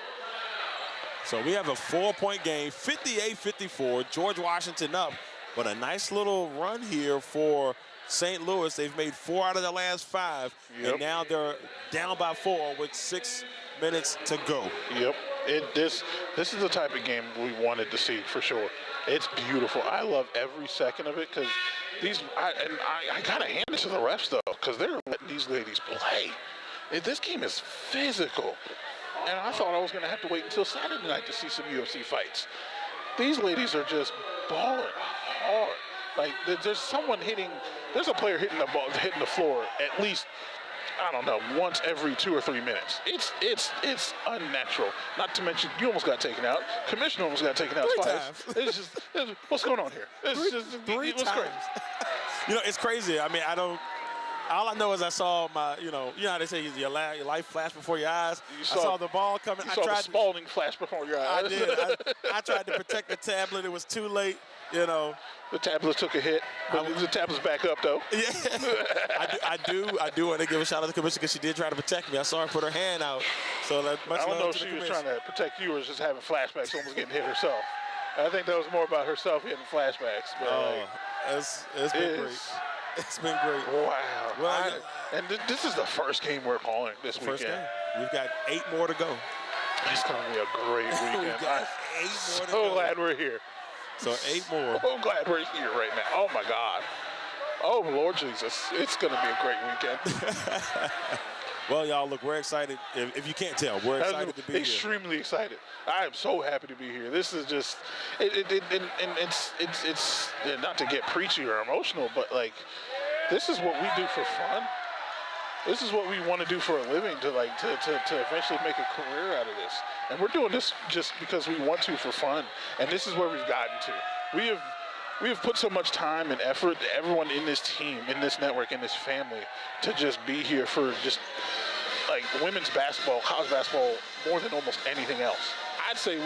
So we have a 4-point game, 58-54. George Washington up, but a nice little run here for St. Louis. They've made 4 out of the last 5, and now they're down by 4 with 6 minutes to go. Yep. This is the type of game we wanted to see for sure. It's beautiful. I love every second of it because I gotta hand it to the refs though, because they're letting these ladies play. This game is physical, and I thought I was gonna have to wait until Saturday night to see some UFC fights. These ladies are just balling hard. Like there's a player hitting the floor at least, I don't know, once every 2 or 3 minutes. It's unnatural. Not to mention, you almost got taken out. Commissioner almost got taken out 3 twice. times. What's going on here? Three What's times. crazy? It's crazy. I mean, all I know is I saw my, how they say your life flash before your eyes. I saw the ball coming. You saw the Spalding flash before your eyes. I did. I tried to protect the tablet. It was too late, The tablet took a hit, but the tablet's back up, though. Yeah, I do want to give a shout out to the commissioner because she did try to protect me. I saw her put her hand out. So much I don't know love if to she the was trying to protect you or just having flashbacks, almost getting hit herself. I think that was more about herself getting flashbacks. But it's been great. It's been great. Wow. Well, and this is the first game we're calling this weekend. First game. We've got 8 more to go. It's going to be a great weekend. We've got 8 more to go. So glad we're here. So 8 more. So glad we're here right now. Oh, my God. Oh, Lord Jesus. It's going to be a great weekend. Well, y'all, look, we're excited. If you can't tell, we're excited to be extremely excited. I am so happy to be here. This is just, it's not to get preachy or emotional, but like, this is what we do for fun. This is what we want to do for a living, to eventually make a career out of this. And we're doing this just because we want to for fun. And this is where we've gotten to. We have put so much time and effort, everyone in this team, in this network, in this family, to just be here for just like women's basketball, college basketball, more than almost anything else. I'd say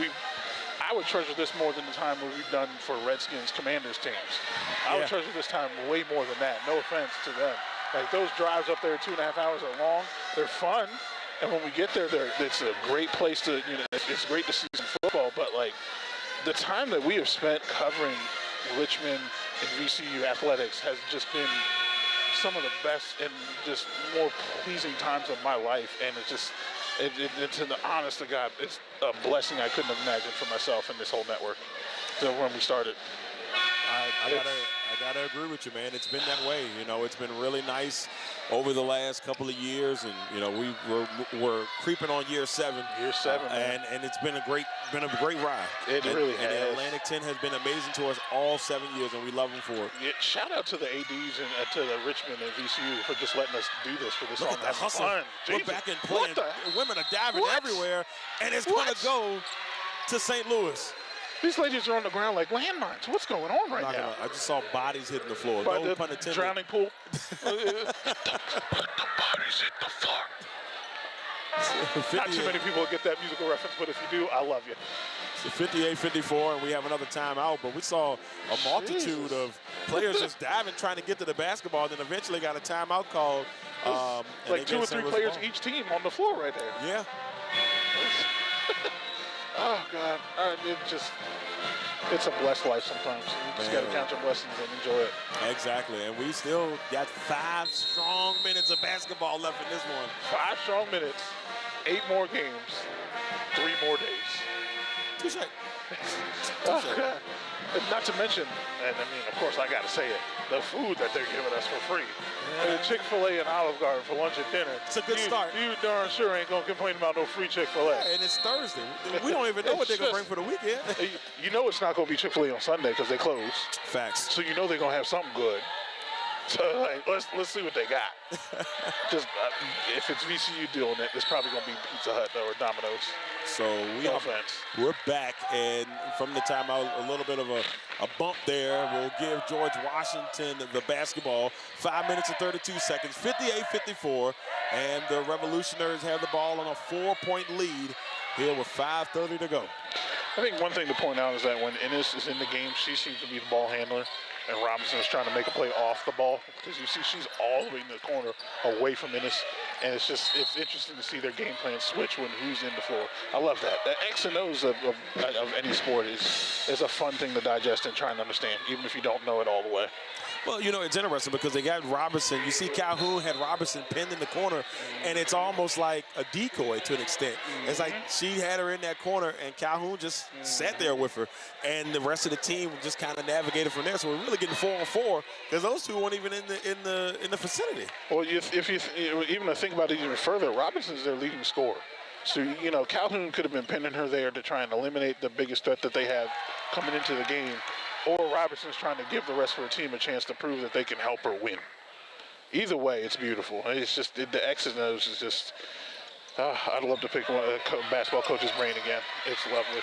I would treasure this more than the time we've done for Redskins, Commanders teams. I would treasure this time way more than that. No offense to them. Like those drives up there, 2.5 hours are long. They're fun, and when we get there, it's a great place to, it's great to see some football. But like the time that we have spent covering Richmond and VCU athletics has just been some of the best and just more pleasing times of my life, and it's an honest to God, it's a blessing I couldn't have imagined for myself and this whole network. So when we started, I gotta agree with you, man. It's been that way. It's been really nice over the last couple of years, and we're creeping on year 7. Year 7, man. And it's been a great ride. It really has. And the Atlantic 10 has been amazing to us all 7 years, and we love them for it. Yeah, shout out to the ADs and to the Richmond and VCU for just letting us do this for this Look long. at the hustle. Fun. We're back in playing. Women are diving everywhere, and it's going to go to St. Louis. These ladies are on the ground like landmines. What's going on right now? I just saw bodies hitting the floor. By No the pun intended. drowning pool. The bodies hit the floor. Not too many people get that musical reference, but if you do, I love you. So 58-54, and we have another timeout, but we saw a multitude of players just diving, trying to get to the basketball, and then eventually got a timeout called. Like 2 or 3 players each team on the floor right there. Yeah. Oh, God. It's a blessed life sometimes. You just got to count your blessings and enjoy it. Exactly. And we still got 5 strong minutes of basketball left in this one. 5 strong minutes, 8 more games, 3 more days. Touche. Oh, God. Not to mention, and I mean, of course, I got to say it, the food that they're giving us for free. Yeah. Chick-fil-A and Olive Garden for lunch and dinner. It's a good start. You darn sure ain't going to complain about no free Chick-fil-A. Yeah, and it's Thursday. We don't even know what they're going to bring for the weekend. You know it's not going to be Chick-fil-A on Sunday because they close. Facts. So you know they're going to have something good. So like, let's see what they got. Just if it's VCU doing it, it's probably going to be Pizza Hut or Domino's. So we're back, and from the timeout, a little bit of a bump there. We'll give George Washington the basketball. 5 minutes and 32 seconds, 58-54, and the Revolutionaries have the ball on a 4-point lead here with 5:30 to go. I think one thing to point out is that when Ennis is in the game, she seems to be the ball handler, and Robinson is trying to make a play off the ball, because you see she's all the way in the corner away from Ennis, and it's interesting to see their game plan switch when who's in the floor. I love that. The X and O's of any sport is a fun thing to digest and try and understand, even if you don't know it all the way. Well, you know, it's interesting because they got Robinson. You see Calhoun had Robinson pinned in the corner, and it's almost like a decoy to an extent. It's like she had her in that corner, and Calhoun just sat there with her, and the rest of the team just kind of navigated from there. So we're really getting 4-on-4 because those two weren't even in the vicinity. Well, if you even to think about it even further, Robinson's their leading scorer. So, you know, Calhoun could have been pinning her there to try and eliminate the biggest threat that they have coming into the game. Or Robinson's trying to give the rest of her team a chance to prove that they can help her win. Either way, it's beautiful. It's just the X's and O's is just. I'd love to pick one basketball coach's brain again. It's lovely.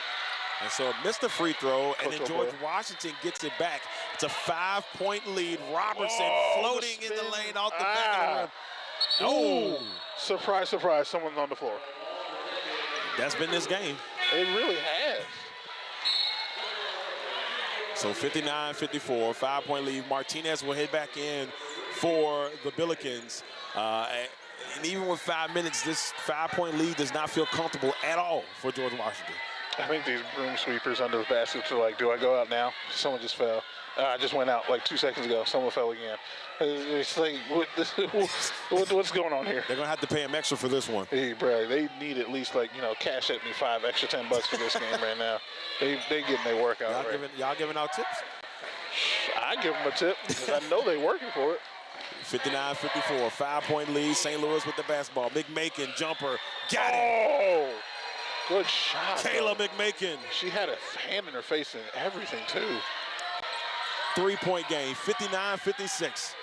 And so missed the free throw, and then George Washington gets it back. It's a 5-point lead. Robertson floating in the lane off the back of the rim. Oh! Surprise, surprise! Someone's on the floor. That's been this game. It really has. So 59-54, 5-point lead. Martinez will head back in for the Billikens. And even with 5 minutes, this 5-point lead does not feel comfortable at all for George Washington. I think these broom sweepers under the baskets are like, do I go out now? Someone just fell. I just went out like 2 seconds ago. Someone fell again. It's like, what's going on here? They're going to have to pay him extra for this one. Hey, bro, they need at least, like, you know, cash at me $5 extra $10 for this game right now. They getting their workout right. Y'all giving out tips? I give them a tip because I know they're working for it. 59-54, 5-point lead. St. Louis with the basketball. McMakin, jumper, got it. Oh, good shot. Kayla McMakin. She had a hand in her face and everything, too. 3-point game, 59-56.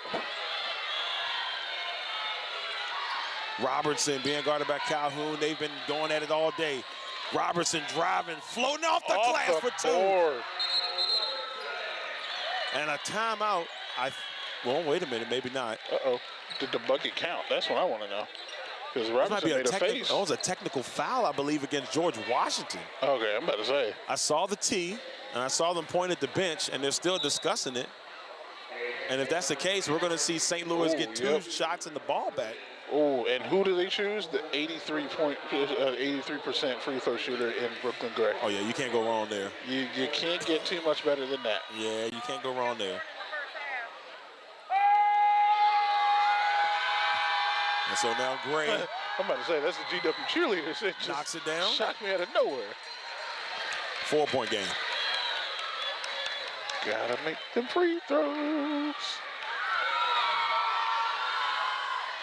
Robertson being guarded by Calhoun. They've been going at it all day. Robertson driving, floating off the glass for two. Board. And a timeout. Well, wait a minute, maybe not. Uh-oh. Did the bucket count? That's what I want to know. Because Robertson made a face. That was a technical foul, I believe, against George Washington. Okay, I'm about to say. I saw the tee, and I saw them point at the bench, and they're still discussing it. And if that's the case, we're going to see St. Louis get two shots in the ball back. Oh, and who do they choose? The 83% free throw shooter in Brooklyn Gray. Oh, yeah, you can't go wrong there. You can't get too much better than that. Yeah, you can't go wrong there. And so now Gray. I'm about to say, that's the GW cheerleaders. It just knocks it down. Shocked me out of nowhere. 4-point game. Gotta make them free throws.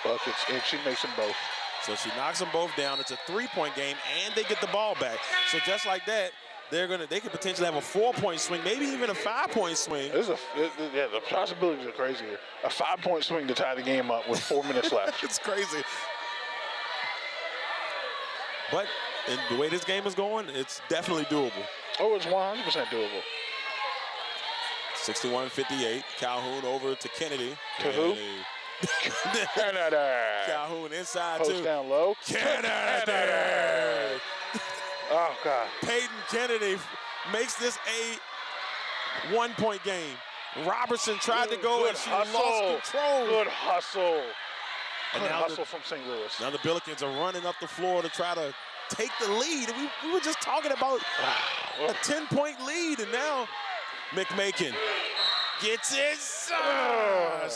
Buckets, and she makes them both. So she knocks them both down. It's a 3-point game, and they get the ball back. So just like that, they could potentially have a 4-point swing, maybe even a 5-point swing. Yeah, the possibilities are crazy here. A 5-point swing to tie the game up with 4 minutes left. It's crazy. But in the way this game is going, it's definitely doable. Oh, it's 100% doable. 61-58. Calhoun over to Kennedy. To who? Canada. Calhoun inside Post too. Down low. Kennedy. Oh, God. Peyton Kennedy makes this a 1-point game. Robertson tried to go and she lost control. Good hustle. And Good now hustle from St. Louis. Now the Billikens are running up the floor to try to take the lead. We were just talking about a 10-point lead, and now McMakin gets it.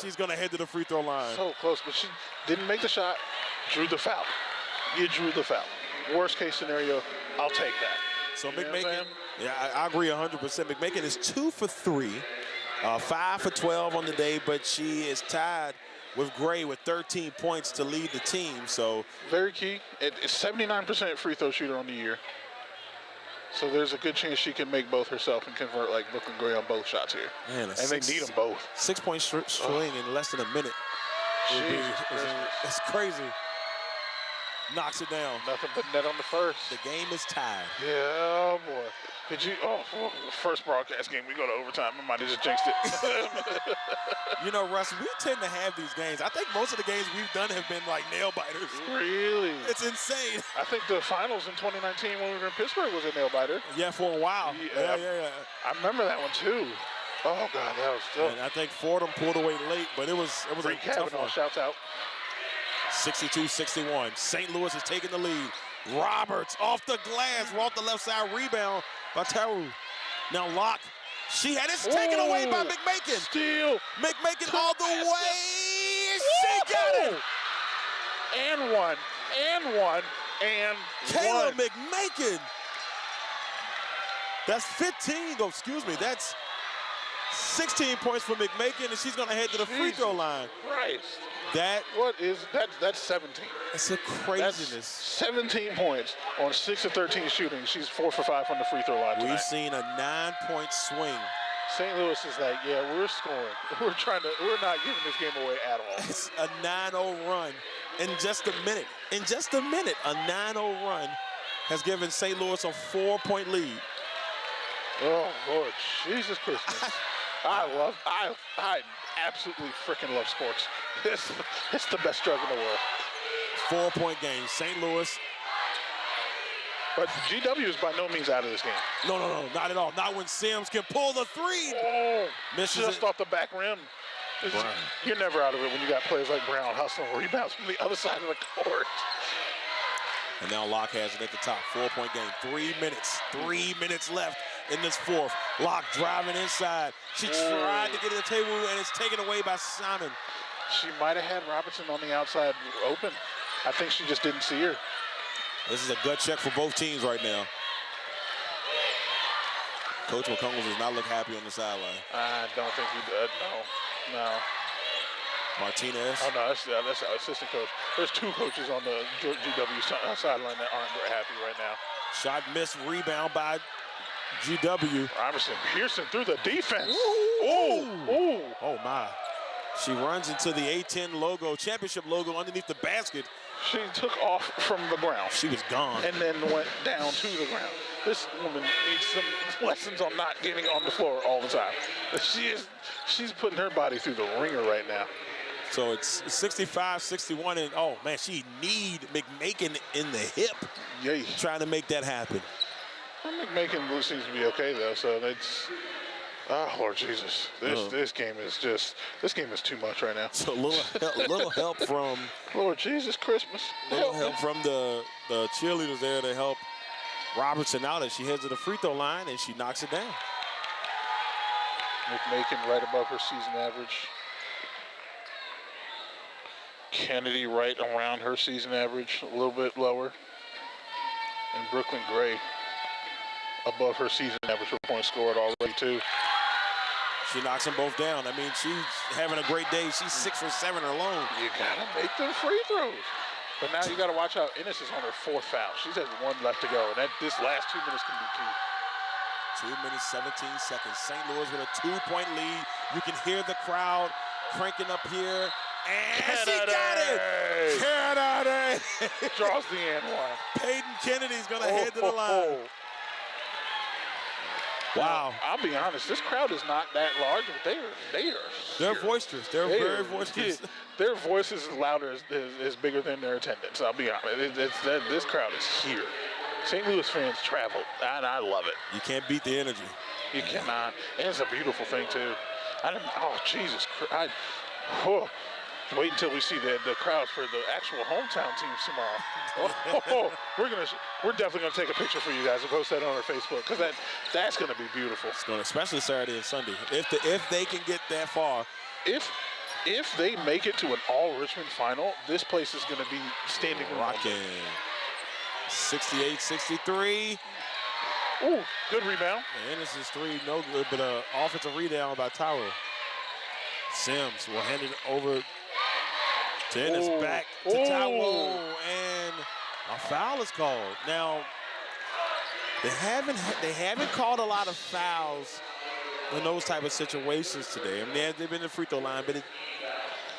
She's going to head to the free throw line. So close, but she didn't make the shot. Drew the foul. You drew the foul. Worst case scenario, I'll take that. So you know McMakin Yeah, I agree 100%. McMakin is 2 for 3, 5 for 12 on the day, but she is tied with Gray with 13 points to lead the team. So very key. It's 79% free throw shooter on the year. So there's a good chance she can make both herself and convert like Brooklyn Gray on both shots here. Man, and they need them both. 6-point swing in less than a minute. It's crazy. Knocks it down. Nothing but net on the first. The game is tied. Yeah, boy. Did you? First broadcast game, we go to overtime. I might have just jinxed it. You know, Russ, we tend to have these games. I think most of the games we've done have been like nail biters. Really? It's insane. I think the finals in 2019 when we were in Pittsburgh was a nail biter. Yeah, for a while. Yeah. I remember that one too. Oh God, that was tough. And I think Fordham pulled away late, but it was a tough one. Shouts out. 62-61. St. Louis is taking the lead. Roberts off the glass, off the left side, rebound by Darrell. Now Locke, she had it taken away by McMakin. Steal. McMakin all the way. She got it. And one. Kayla McMakin. That's 15. Oh, excuse me. That's 16 points for McMakin, and she's going to head to the free throw line. Christ. That's 17. That's a craziness. That's 17 points on 6 of 13 shooting. She's 4 for 5 on the free throw line tonight. We've seen a 9-point swing. St. Louis is like, yeah, we're scoring. We're not giving this game away at all. It's a 9-0 run in just a minute. A 9-0 run has given St. Louis a 4-point lead. Oh, Lord, Jesus Christmas. I absolutely freaking love sports. It's the best drug in the world. 4-point game, St. Louis. But GW is by no means out of this game. No, not at all. Not when Sims can pull the three. Oh, misses just it. Off the back rim. You're never out of it when you got players like Brown hustling rebounds from the other side of the court. And now Locke has it at the top. 4-point game. 3 minutes. 3 minutes left in this fourth. Locke driving inside. She tried to get to the table, and it's taken away by Simon. She might have had Robertson on the outside open. I think she just didn't see her. This is a gut check for both teams right now. Coach McCombs does not look happy on the sideline. I don't think he does. No. Martinez. Oh, no, that's our assistant coach. There's 2 coaches on the GW sideline that aren't very happy right now. Shot missed, rebound by GW. Robertson piercing through the defense. Ooh. Oh, my. She runs into the A10 logo, championship logo underneath the basket. She took off from the ground. She was gone. And then went down to the ground. This woman needs some lessons on not getting on the floor all the time. She's putting her body through the ringer right now. So it's 65-61, and oh man, she need McMakin in the hip. Yay. Trying to make that happen. McMakin seems to be okay though, so it's. Oh Lord Jesus, this game is too much right now. So a little help from Lord Jesus Christmas. Help from the cheerleaders there to help Robertson out as she heads to the free throw line and she knocks it down. McMakin right above her season average. Kennedy right around her season average, a little bit lower. And Brooklyn Gray above her season average for points scored already too. She knocks them both down. I mean, she's having a great day. She's 6 for 7 alone. You gotta make them free throws. But now you gotta watch out. Ennis is on her 4th foul. She has 1 left to go, and this last 2 minutes can be key. 2 minutes, 17 seconds. St. Louis with a 2-point lead. You can hear the crowd cranking up here. And she got it! Kennedy! Draws the and one. Peyton Kennedy's gonna head to the line. Wow. I'll be honest, this crowd is not that large, but they're boisterous. They're very boisterous. Their voice is louder, is bigger than their attendance. I'll be honest. This crowd is here. St. Louis fans travel, and I love it. You can't beat the energy. You cannot. And it's a beautiful thing, too. Jesus Christ. Wait until we see the crowds for the actual hometown teams tomorrow. We're definitely gonna take a picture for you guys and post that on our Facebook because that's gonna be beautiful. It's gonna, especially Saturday and Sunday, if they can get that far. If they make it to an all Richmond final, this place is gonna be standing rocking. 68-63. Ooh, good rebound. And Ennis is 3, no good, but an offensive rebound by Tyrell. Sims will hand it over to Ennis, back to Tyrell, and a foul is called. Now, they haven't called a lot of fouls in those type of situations today. I mean, they've been in the free throw line, but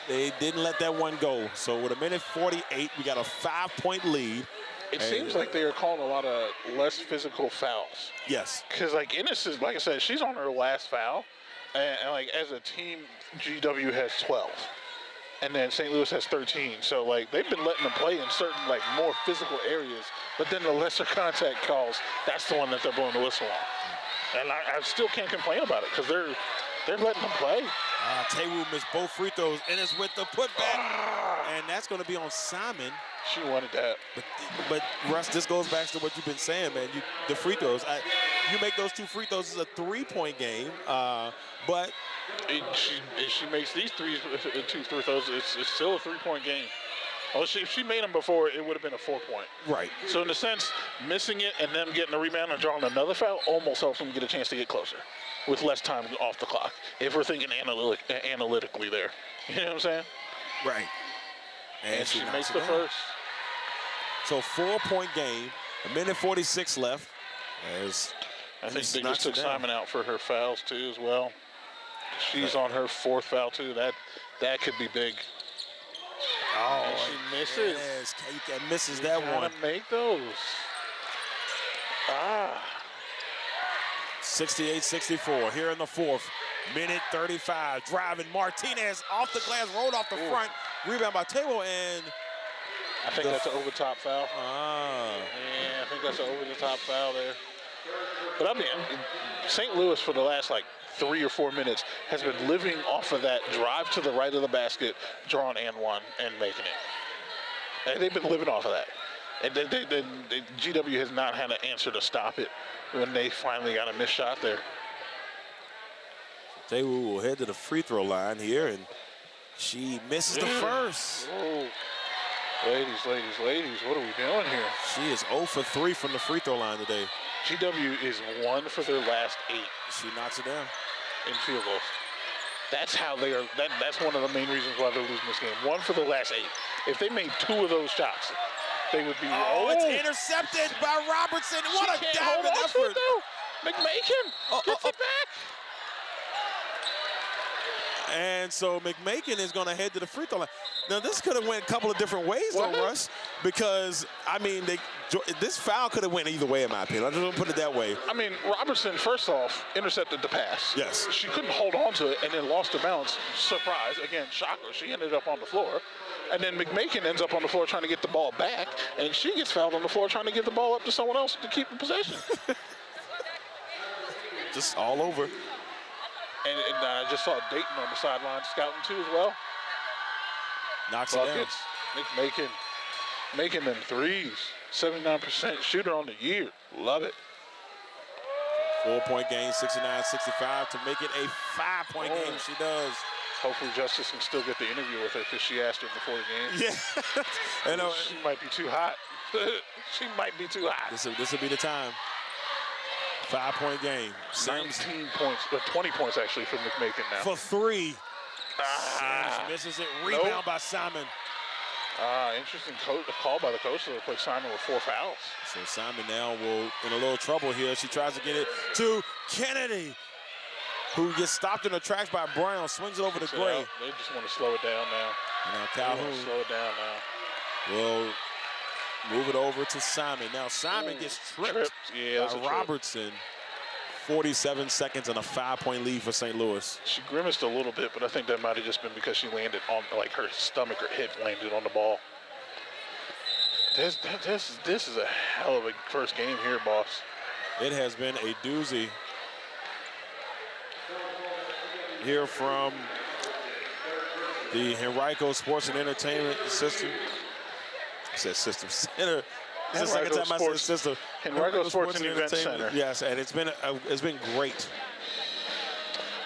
they didn't let that one go. So with 1:48, we got a 5-point lead. It seems like they are calling a lot of less physical fouls. Yes. Because, like, Ennis is, like I said, she's on her last foul. And, like, as a team, GW has 12. And then St. Louis has 13. So, like, they've been letting them play in certain, like, more physical areas. But then the lesser contact calls, that's the one that they're blowing the whistle on. And I still can't complain about it because they're letting them play. Taywu missed both free throws. Ennis with the putback. And that's going to be on Simon. She wanted that. But Russ, this goes back to what you've been saying, man. The free throws. You make those 2 free throws, it's a 3-point game. But if she makes these 2 free throws, it's still a 3-point game. Well, if she made them before, it would have been a 4-point. Right. So in a sense, missing it and them getting a rebound and drawing another foul almost helps them get a chance to get closer with less time off the clock. If we're thinking analytically there, you know what I'm saying? Right. And she makes the first. So 4-point game, 1:46 left. I think they just took Simon out for her fouls too as well. She's on her 4th foul too. That could be big. Oh, and she misses. Yes, misses that one. Gotta make those. 68-64 here in the 4th. 1:35. Driving Martinez off the glass, rolled off the front. Rebound by Table, and I think that's an over-top foul. Yeah, I think that's an over-the-top foul there. But I mean, St. Louis for the last 3 or 4 minutes has been living off of that drive to the right of the basket, drawing and one, and making it. And they've been living off of that. And GW has not had an answer to stop it when they finally got a missed shot there. Taywu will head to the free throw line here, and she misses the first. Oh. Ladies, what are we doing here? She is 0 for 3 from the free throw line today. GW is 1 for their last 8. She knocks it down. In field goals. That's how they are. That's one of the main reasons why they're losing this game. 1 for the last 8. If they made 2 of those shots, they would be. It's intercepted by Robertson. What a diamond effort! McMakin gets it back. And so McMakin is going to head to the free throw line. Now, this could have went a couple of different ways, though, Russ, because, I mean, this foul could have went either way, in my opinion. I'm just going to put it that way. I mean, Robertson, first off, intercepted the pass. Yes. She couldn't hold on to it and then lost her balance. Surprise. Again, shocker. She ended up on the floor. And then McMakin ends up on the floor trying to get the ball back, and she gets fouled on the floor trying to get the ball up to someone else to keep the possession. Just all over. And I just saw Dayton on the sideline scouting too as well. Knocks Buckets. it down. McMakin making them threes. 79% shooter on the year. Love it. 4-point game, 69-65 to make it a 5-point game. She does. Hopefully Justice can still get the interview with her because she asked her before the game. Yeah. I know. She might be too hot. She might be too hot. This will be the time. 5-point game. 19 points, 20 points actually for McMakin now. For 3. Sims misses it. Rebound by Simon. Interesting call by the coach to play Simon with 4 fouls. So Simon now will in a little trouble here. She tries to get it to Kennedy, who gets stopped in her tracks by Brown. Swings it over to Gray. They just want to slow it down now. Now Calhoun slow it down now. will move it over to Simon. Now Simon gets tripped by Robertson. 47 seconds and a 5-point lead for St. Louis. She grimaced a little bit, but I think that might have just been because she landed on, her stomach or hip landed on the ball. This is a hell of a first game here, boss. It has been a doozy. Here from the Henrico Sports and Entertainment System. I said system center. This is the second time I said system. Henrico Sports and Event Center. Yes, and it's been great.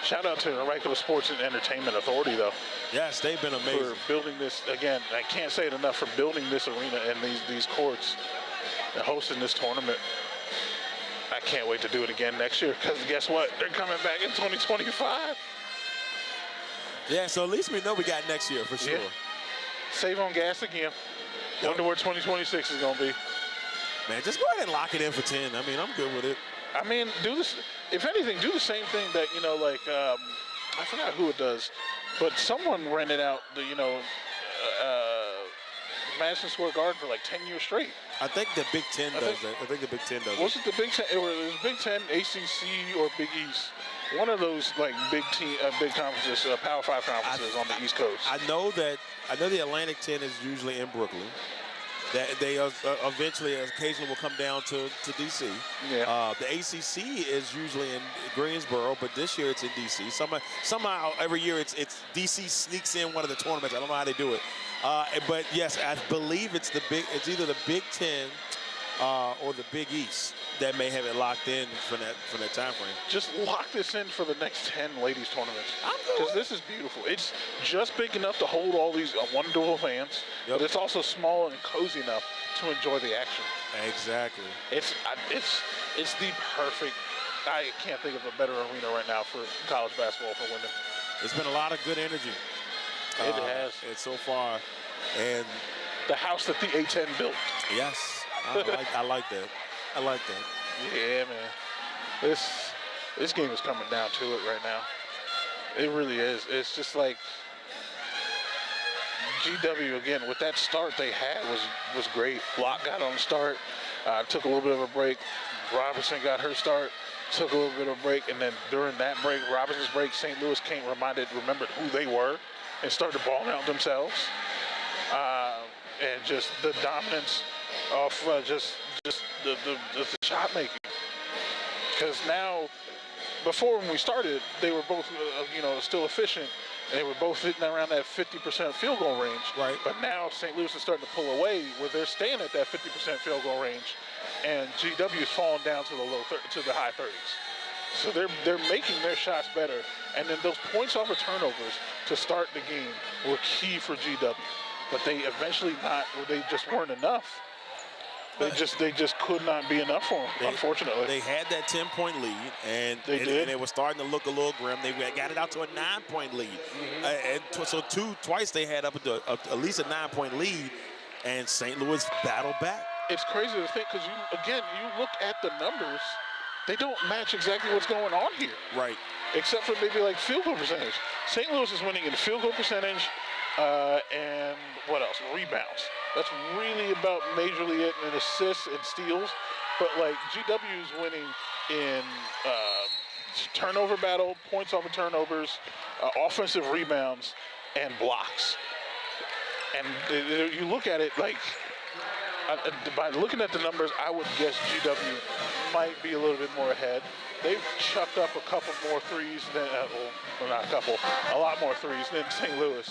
Shout out to Henrico Sports and Entertainment Authority, though. Yes, they've been amazing. For building this, again, I can't say it enough, for building this arena and these courts and hosting this tournament. I can't wait to do it again next year because guess what? They're coming back in 2025. Yeah, so at least we know we got next year for sure. Yeah. Save on gas again. Wonder where 2026 is going to be. Man, just go ahead and lock it in for 10. I mean, I'm good with it. I mean, do this. If anything, do the same thing that, I forgot who it does, but someone rented out the, Madison Square Garden for like 10 years straight. I think the Big Ten does that. I think the Big Ten does Was it the Big Ten? It was Big Ten, ACC, or Big East. One of those like big conferences, Power 5 conferences on the East Coast. I know the Atlantic 10 is usually in Brooklyn. That they eventually, occasionally, will come down to DC. Yeah. The ACC is usually in Greensboro, but this year it's in DC. Somehow every year it's DC sneaks in one of the tournaments. I don't know how they do it. But yes, I believe it's either the Big Ten or the Big East that may have it locked in for that time frame. Just lock this in for the next 10 ladies tournaments. I'm good. Because this is beautiful. It's just big enough to hold all these wonderful fans, but it's also small and cozy enough to enjoy the action. Exactly. It's the perfect. I can't think of a better arena right now for college basketball for women. It's been a lot of good energy. It has. And so far, and the house that the A10 built. Yes, I like that. I like that. Yeah, man. This game is coming down to it right now. It really is. It's just like GW again with that start they had was great. Locke got on the start, took a little bit of a break. Robinson got her start, took a little bit of a break, and then during that break, Robinson's break, St. Louis remembered who they were and started balling out themselves. And just the dominance of just the shot making. Because now, before when we started, they were both still efficient, and they were both hitting around that 50% field goal range. Right. But now St. Louis is starting to pull away, where they're staying at that 50% field goal range, and GW is falling down to the high 30s. So they're making their shots better, and then those points off of turnovers to start the game were key for GW. But they just weren't enough. They just could not be enough for them, unfortunately. They had that 10-point lead, and it was starting to look a little grim. They got it out to a 9-point lead. Mm-hmm. Twice they had up at least a 9-point lead, and St. Louis battled back. It's crazy to think because, you look at the numbers, they don't match exactly what's going on here. Right. Except for maybe like field goal percentage. St. Louis is winning in field goal percentage, and what else? Rebounds. That's really about majorly it in assists and steals. But like GW is winning in turnover battle, points off of turnovers, offensive rebounds, and blocks. And you look at it like, by looking at the numbers, I would guess GW might be a little bit more ahead. They've chucked up a couple more threes than, not a couple, a lot more threes than St. Louis.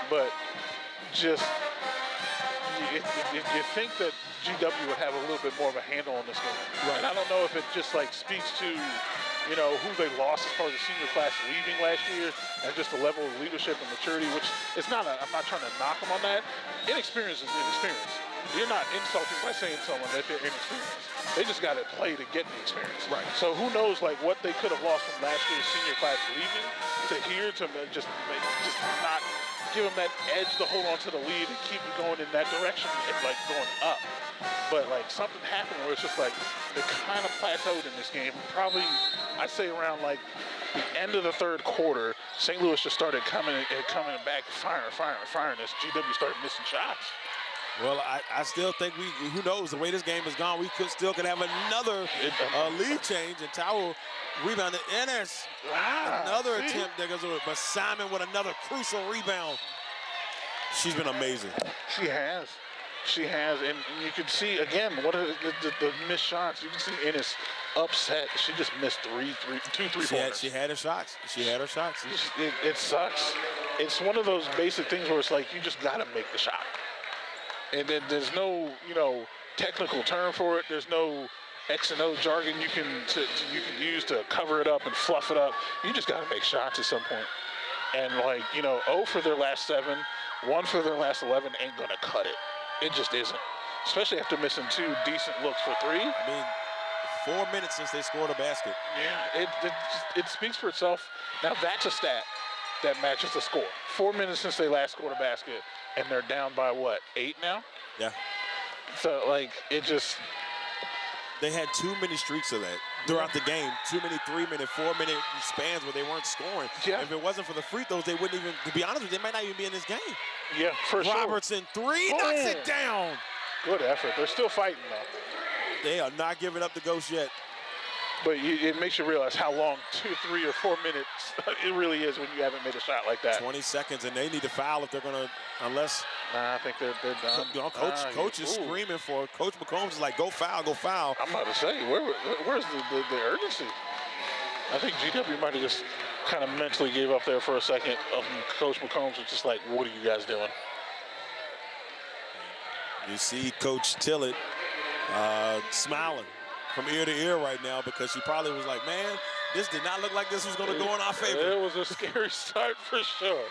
But just, you think that GW would have a little bit more of a handle on this game. Right. And I don't know if it just like speaks to, who they lost as far as the senior class leaving last year and just the level of leadership and maturity, which it's not, I'm not trying to knock them on that. Inexperience is inexperience. You're not insulting by saying someone that they're inexperienced. They just got to play to get the experience. Right. So who knows, like, what they could have lost from last year's senior class leaving to here to just not give them that edge to hold on to the lead and keep it going in that direction and, like, going up. But, like, something happened where it's just, like, they kind of plateaued in this game. Probably, I'd say around, like, the end of the third quarter, St. Louis just started coming back, firing as GW started missing shots. Well, I still think who knows, the way this game has gone, we could have another lead change, and Tower rebounded. And there's another attempt that goes over, but Simon with another crucial rebound. She's been amazing. She has, and you can see, again, what are the missed shots. You can see Ennis upset. She just missed two three-pointers. She had her shots. It sucks. It's one of those basic things where it's like, you just got to make the shot. And then there's no, technical term for it. There's no X and O jargon you can use to cover it up and fluff it up. You just got to make shots at some point. And 0 for their last 7, 1 for their last 11 ain't going to cut it. It just isn't. Especially after missing 2 decent looks for 3. I mean, 4 minutes since they scored a basket. Yeah, it speaks for itself. Now that's a stat that matches the score. 4 minutes since they last scored a basket, and they're down by what, 8 now? Yeah. So like it just. They had too many streaks of that throughout the game. Too many 3-minute, 4-minute spans where they weren't scoring. Yeah. If it wasn't for the free throws, they wouldn't even, to be honest with you, they might not even be in this game. Yeah, for sure. Robertson, 3, knocks it down. Good effort. They're still fighting, though. They are not giving up the ghost yet. But it makes you realize how long 2, 3, or 4 minutes it really is when you haven't made a shot like that. 20 seconds, and they need to foul if they're going to, unless. Nah, I think they're done. Coach is screaming for, Coach McCombs is like, go foul, go foul. I'm about to say, where's the urgency? I think GW might have just kind of mentally gave up there for a second. Coach McCombs was just like, what are you guys doing? You see Coach Tillett smiling from ear to ear right now because she probably was like, man, this did not look like this was going to go in our favor. It was a scary start for sure.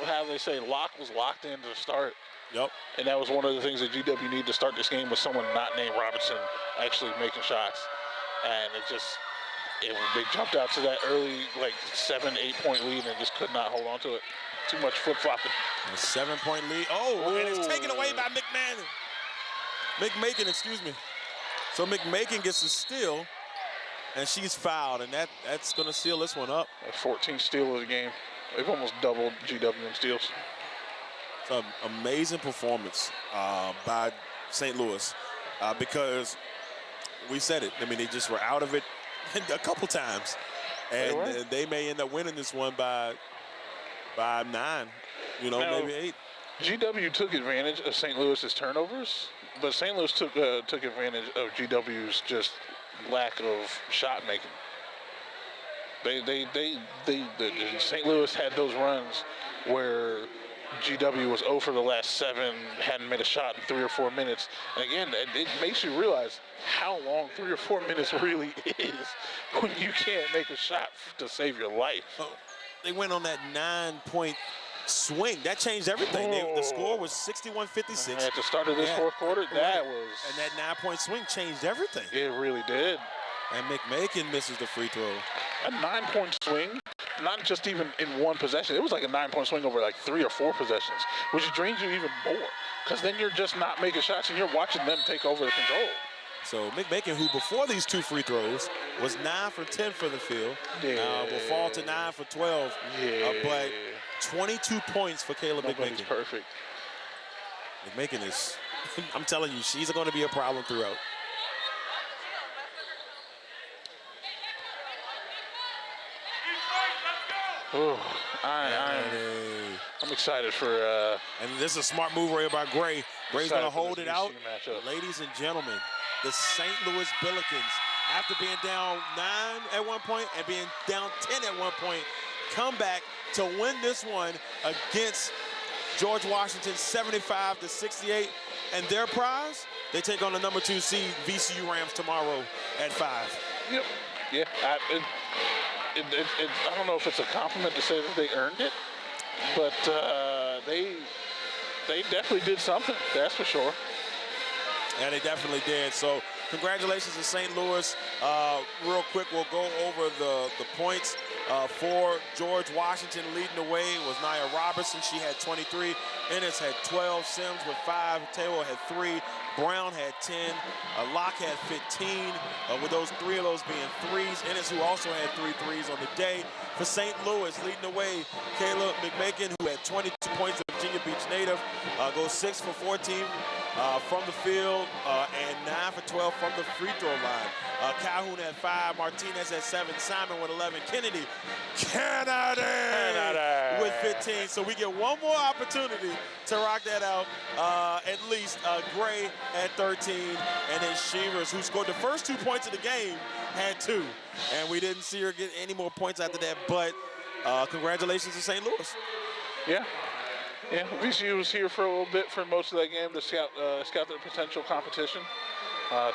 How they say, lock was locked in to start. Yep. And that was one of the things that GW needed to start this game with someone not named Robinson actually making shots. And they jumped out to that early, like 7-8 point lead and just could not hold on to it. Too much flip-flopping. A 7-point lead. Oh, and it's taken away by McMakin, excuse me. So McMakin gets a steal, and she's fouled, and that's going to seal this one up. A 14th steal of the game. They've almost doubled GW in steals. It's an amazing performance by St. Louis because we said it. I mean, they just were out of it a couple times, and they may end up winning this one by 9, maybe 8. GW took advantage of St. Louis's turnovers, but St. Louis took advantage of GW's just lack of shot making. St. Louis had those runs where GW was 0 for the last 7, hadn't made a shot in 3 or 4 minutes. And again, it makes you realize how long 3 or 4 minutes really is when you can't make a shot to save your life. Oh, they went on that 9-point swing. That changed everything. The score was 61-56. At the start of this fourth quarter, and that 9-point swing changed everything. It really did. And McMakin misses the free throw. A 9-point swing, not just even in one possession. It was like a 9-point swing over like 3 or 4 possessions, which drains you even more because then you're just not making shots and you're watching them take over the control. So McMakin, who before these 2 free throws was 9 for 10 for the field, will fall to 9 for 12. But 22 points for Caleb Nobody's McMakin. Perfect. McMakin is, I'm telling you, she's going to be a problem throughout. Oh, I'm excited for. And this is a smart move right by Gray. Gray's going to hold it out. Matchup. Ladies and gentlemen, the St. Louis Billikens, after being down 9 at one point and being down 10 at one point, come back to win this one against George Washington 75-68. And their prize, they take on the number 2 seed VCU Rams tomorrow at 5. Yep. Yeah. I don't know if it's a compliment to say that they earned it, but they definitely did something. That's for sure. And they definitely did. So congratulations to St. Louis. Real quick, we'll go over the points. For George Washington leading the way was Nia Robertson. She had 23. Ennis had 12. Sims with 5. Taylor had 3. Brown had 10. Locke had 15. With those 3 of those being threes. Ennis, who also had 3 threes on the day. For St. Louis, leading the way, Caleb McMakin, who had 22 points, the Virginia Beach native, goes 6 for 14 from the field and 9 for 12 from the free throw line. Calhoun had 5. Martinez had 7. Simon with 11. Kennedy with 15. So we get one more opportunity to rock that out. At least Gray had 13. And then Shevers, who scored the first 2 points of the game, had 2. And we didn't see her get any more points after that. But congratulations to St. Louis. Yeah. Yeah, VCU was here for a little bit for most of that game to scout their potential competition.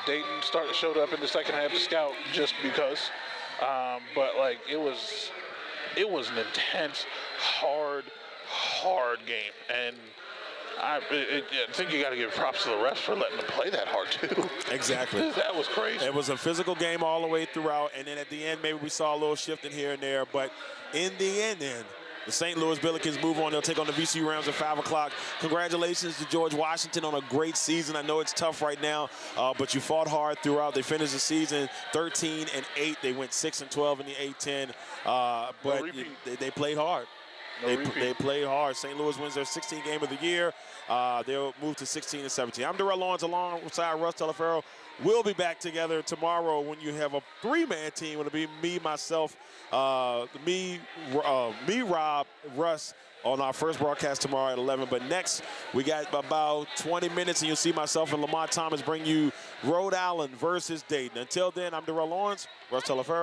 Dayton showed up in the second half to scout just because. But like it was an intense, hard game. And I think you got to give props to the refs for letting them play that hard, too. Exactly. That was crazy. It was a physical game all the way throughout, and then at the end, maybe we saw a little shifting here and there. But in the end, the St. Louis Billikens move on. They'll take on the VCU Rams at 5 o'clock. Congratulations to George Washington on a great season. I know it's tough right now, but you fought hard throughout. They finished the season 13-8. They went 6-12 in the A-10, but they played hard. They played hard. St. Louis wins their 16th game of the year. They'll move to 16-17. I'm Darrell Owens alongside Russ Taliaferro. We'll be back together tomorrow when you have a 3-man team. It'll be me, myself, Rob, Russ on our first broadcast tomorrow at 11. But next, we got about 20 minutes, and you'll see myself and Lamont Thomas bring you Rhode Island versus Dayton. Until then, I'm Darrell Owens, Russ Taliaferro.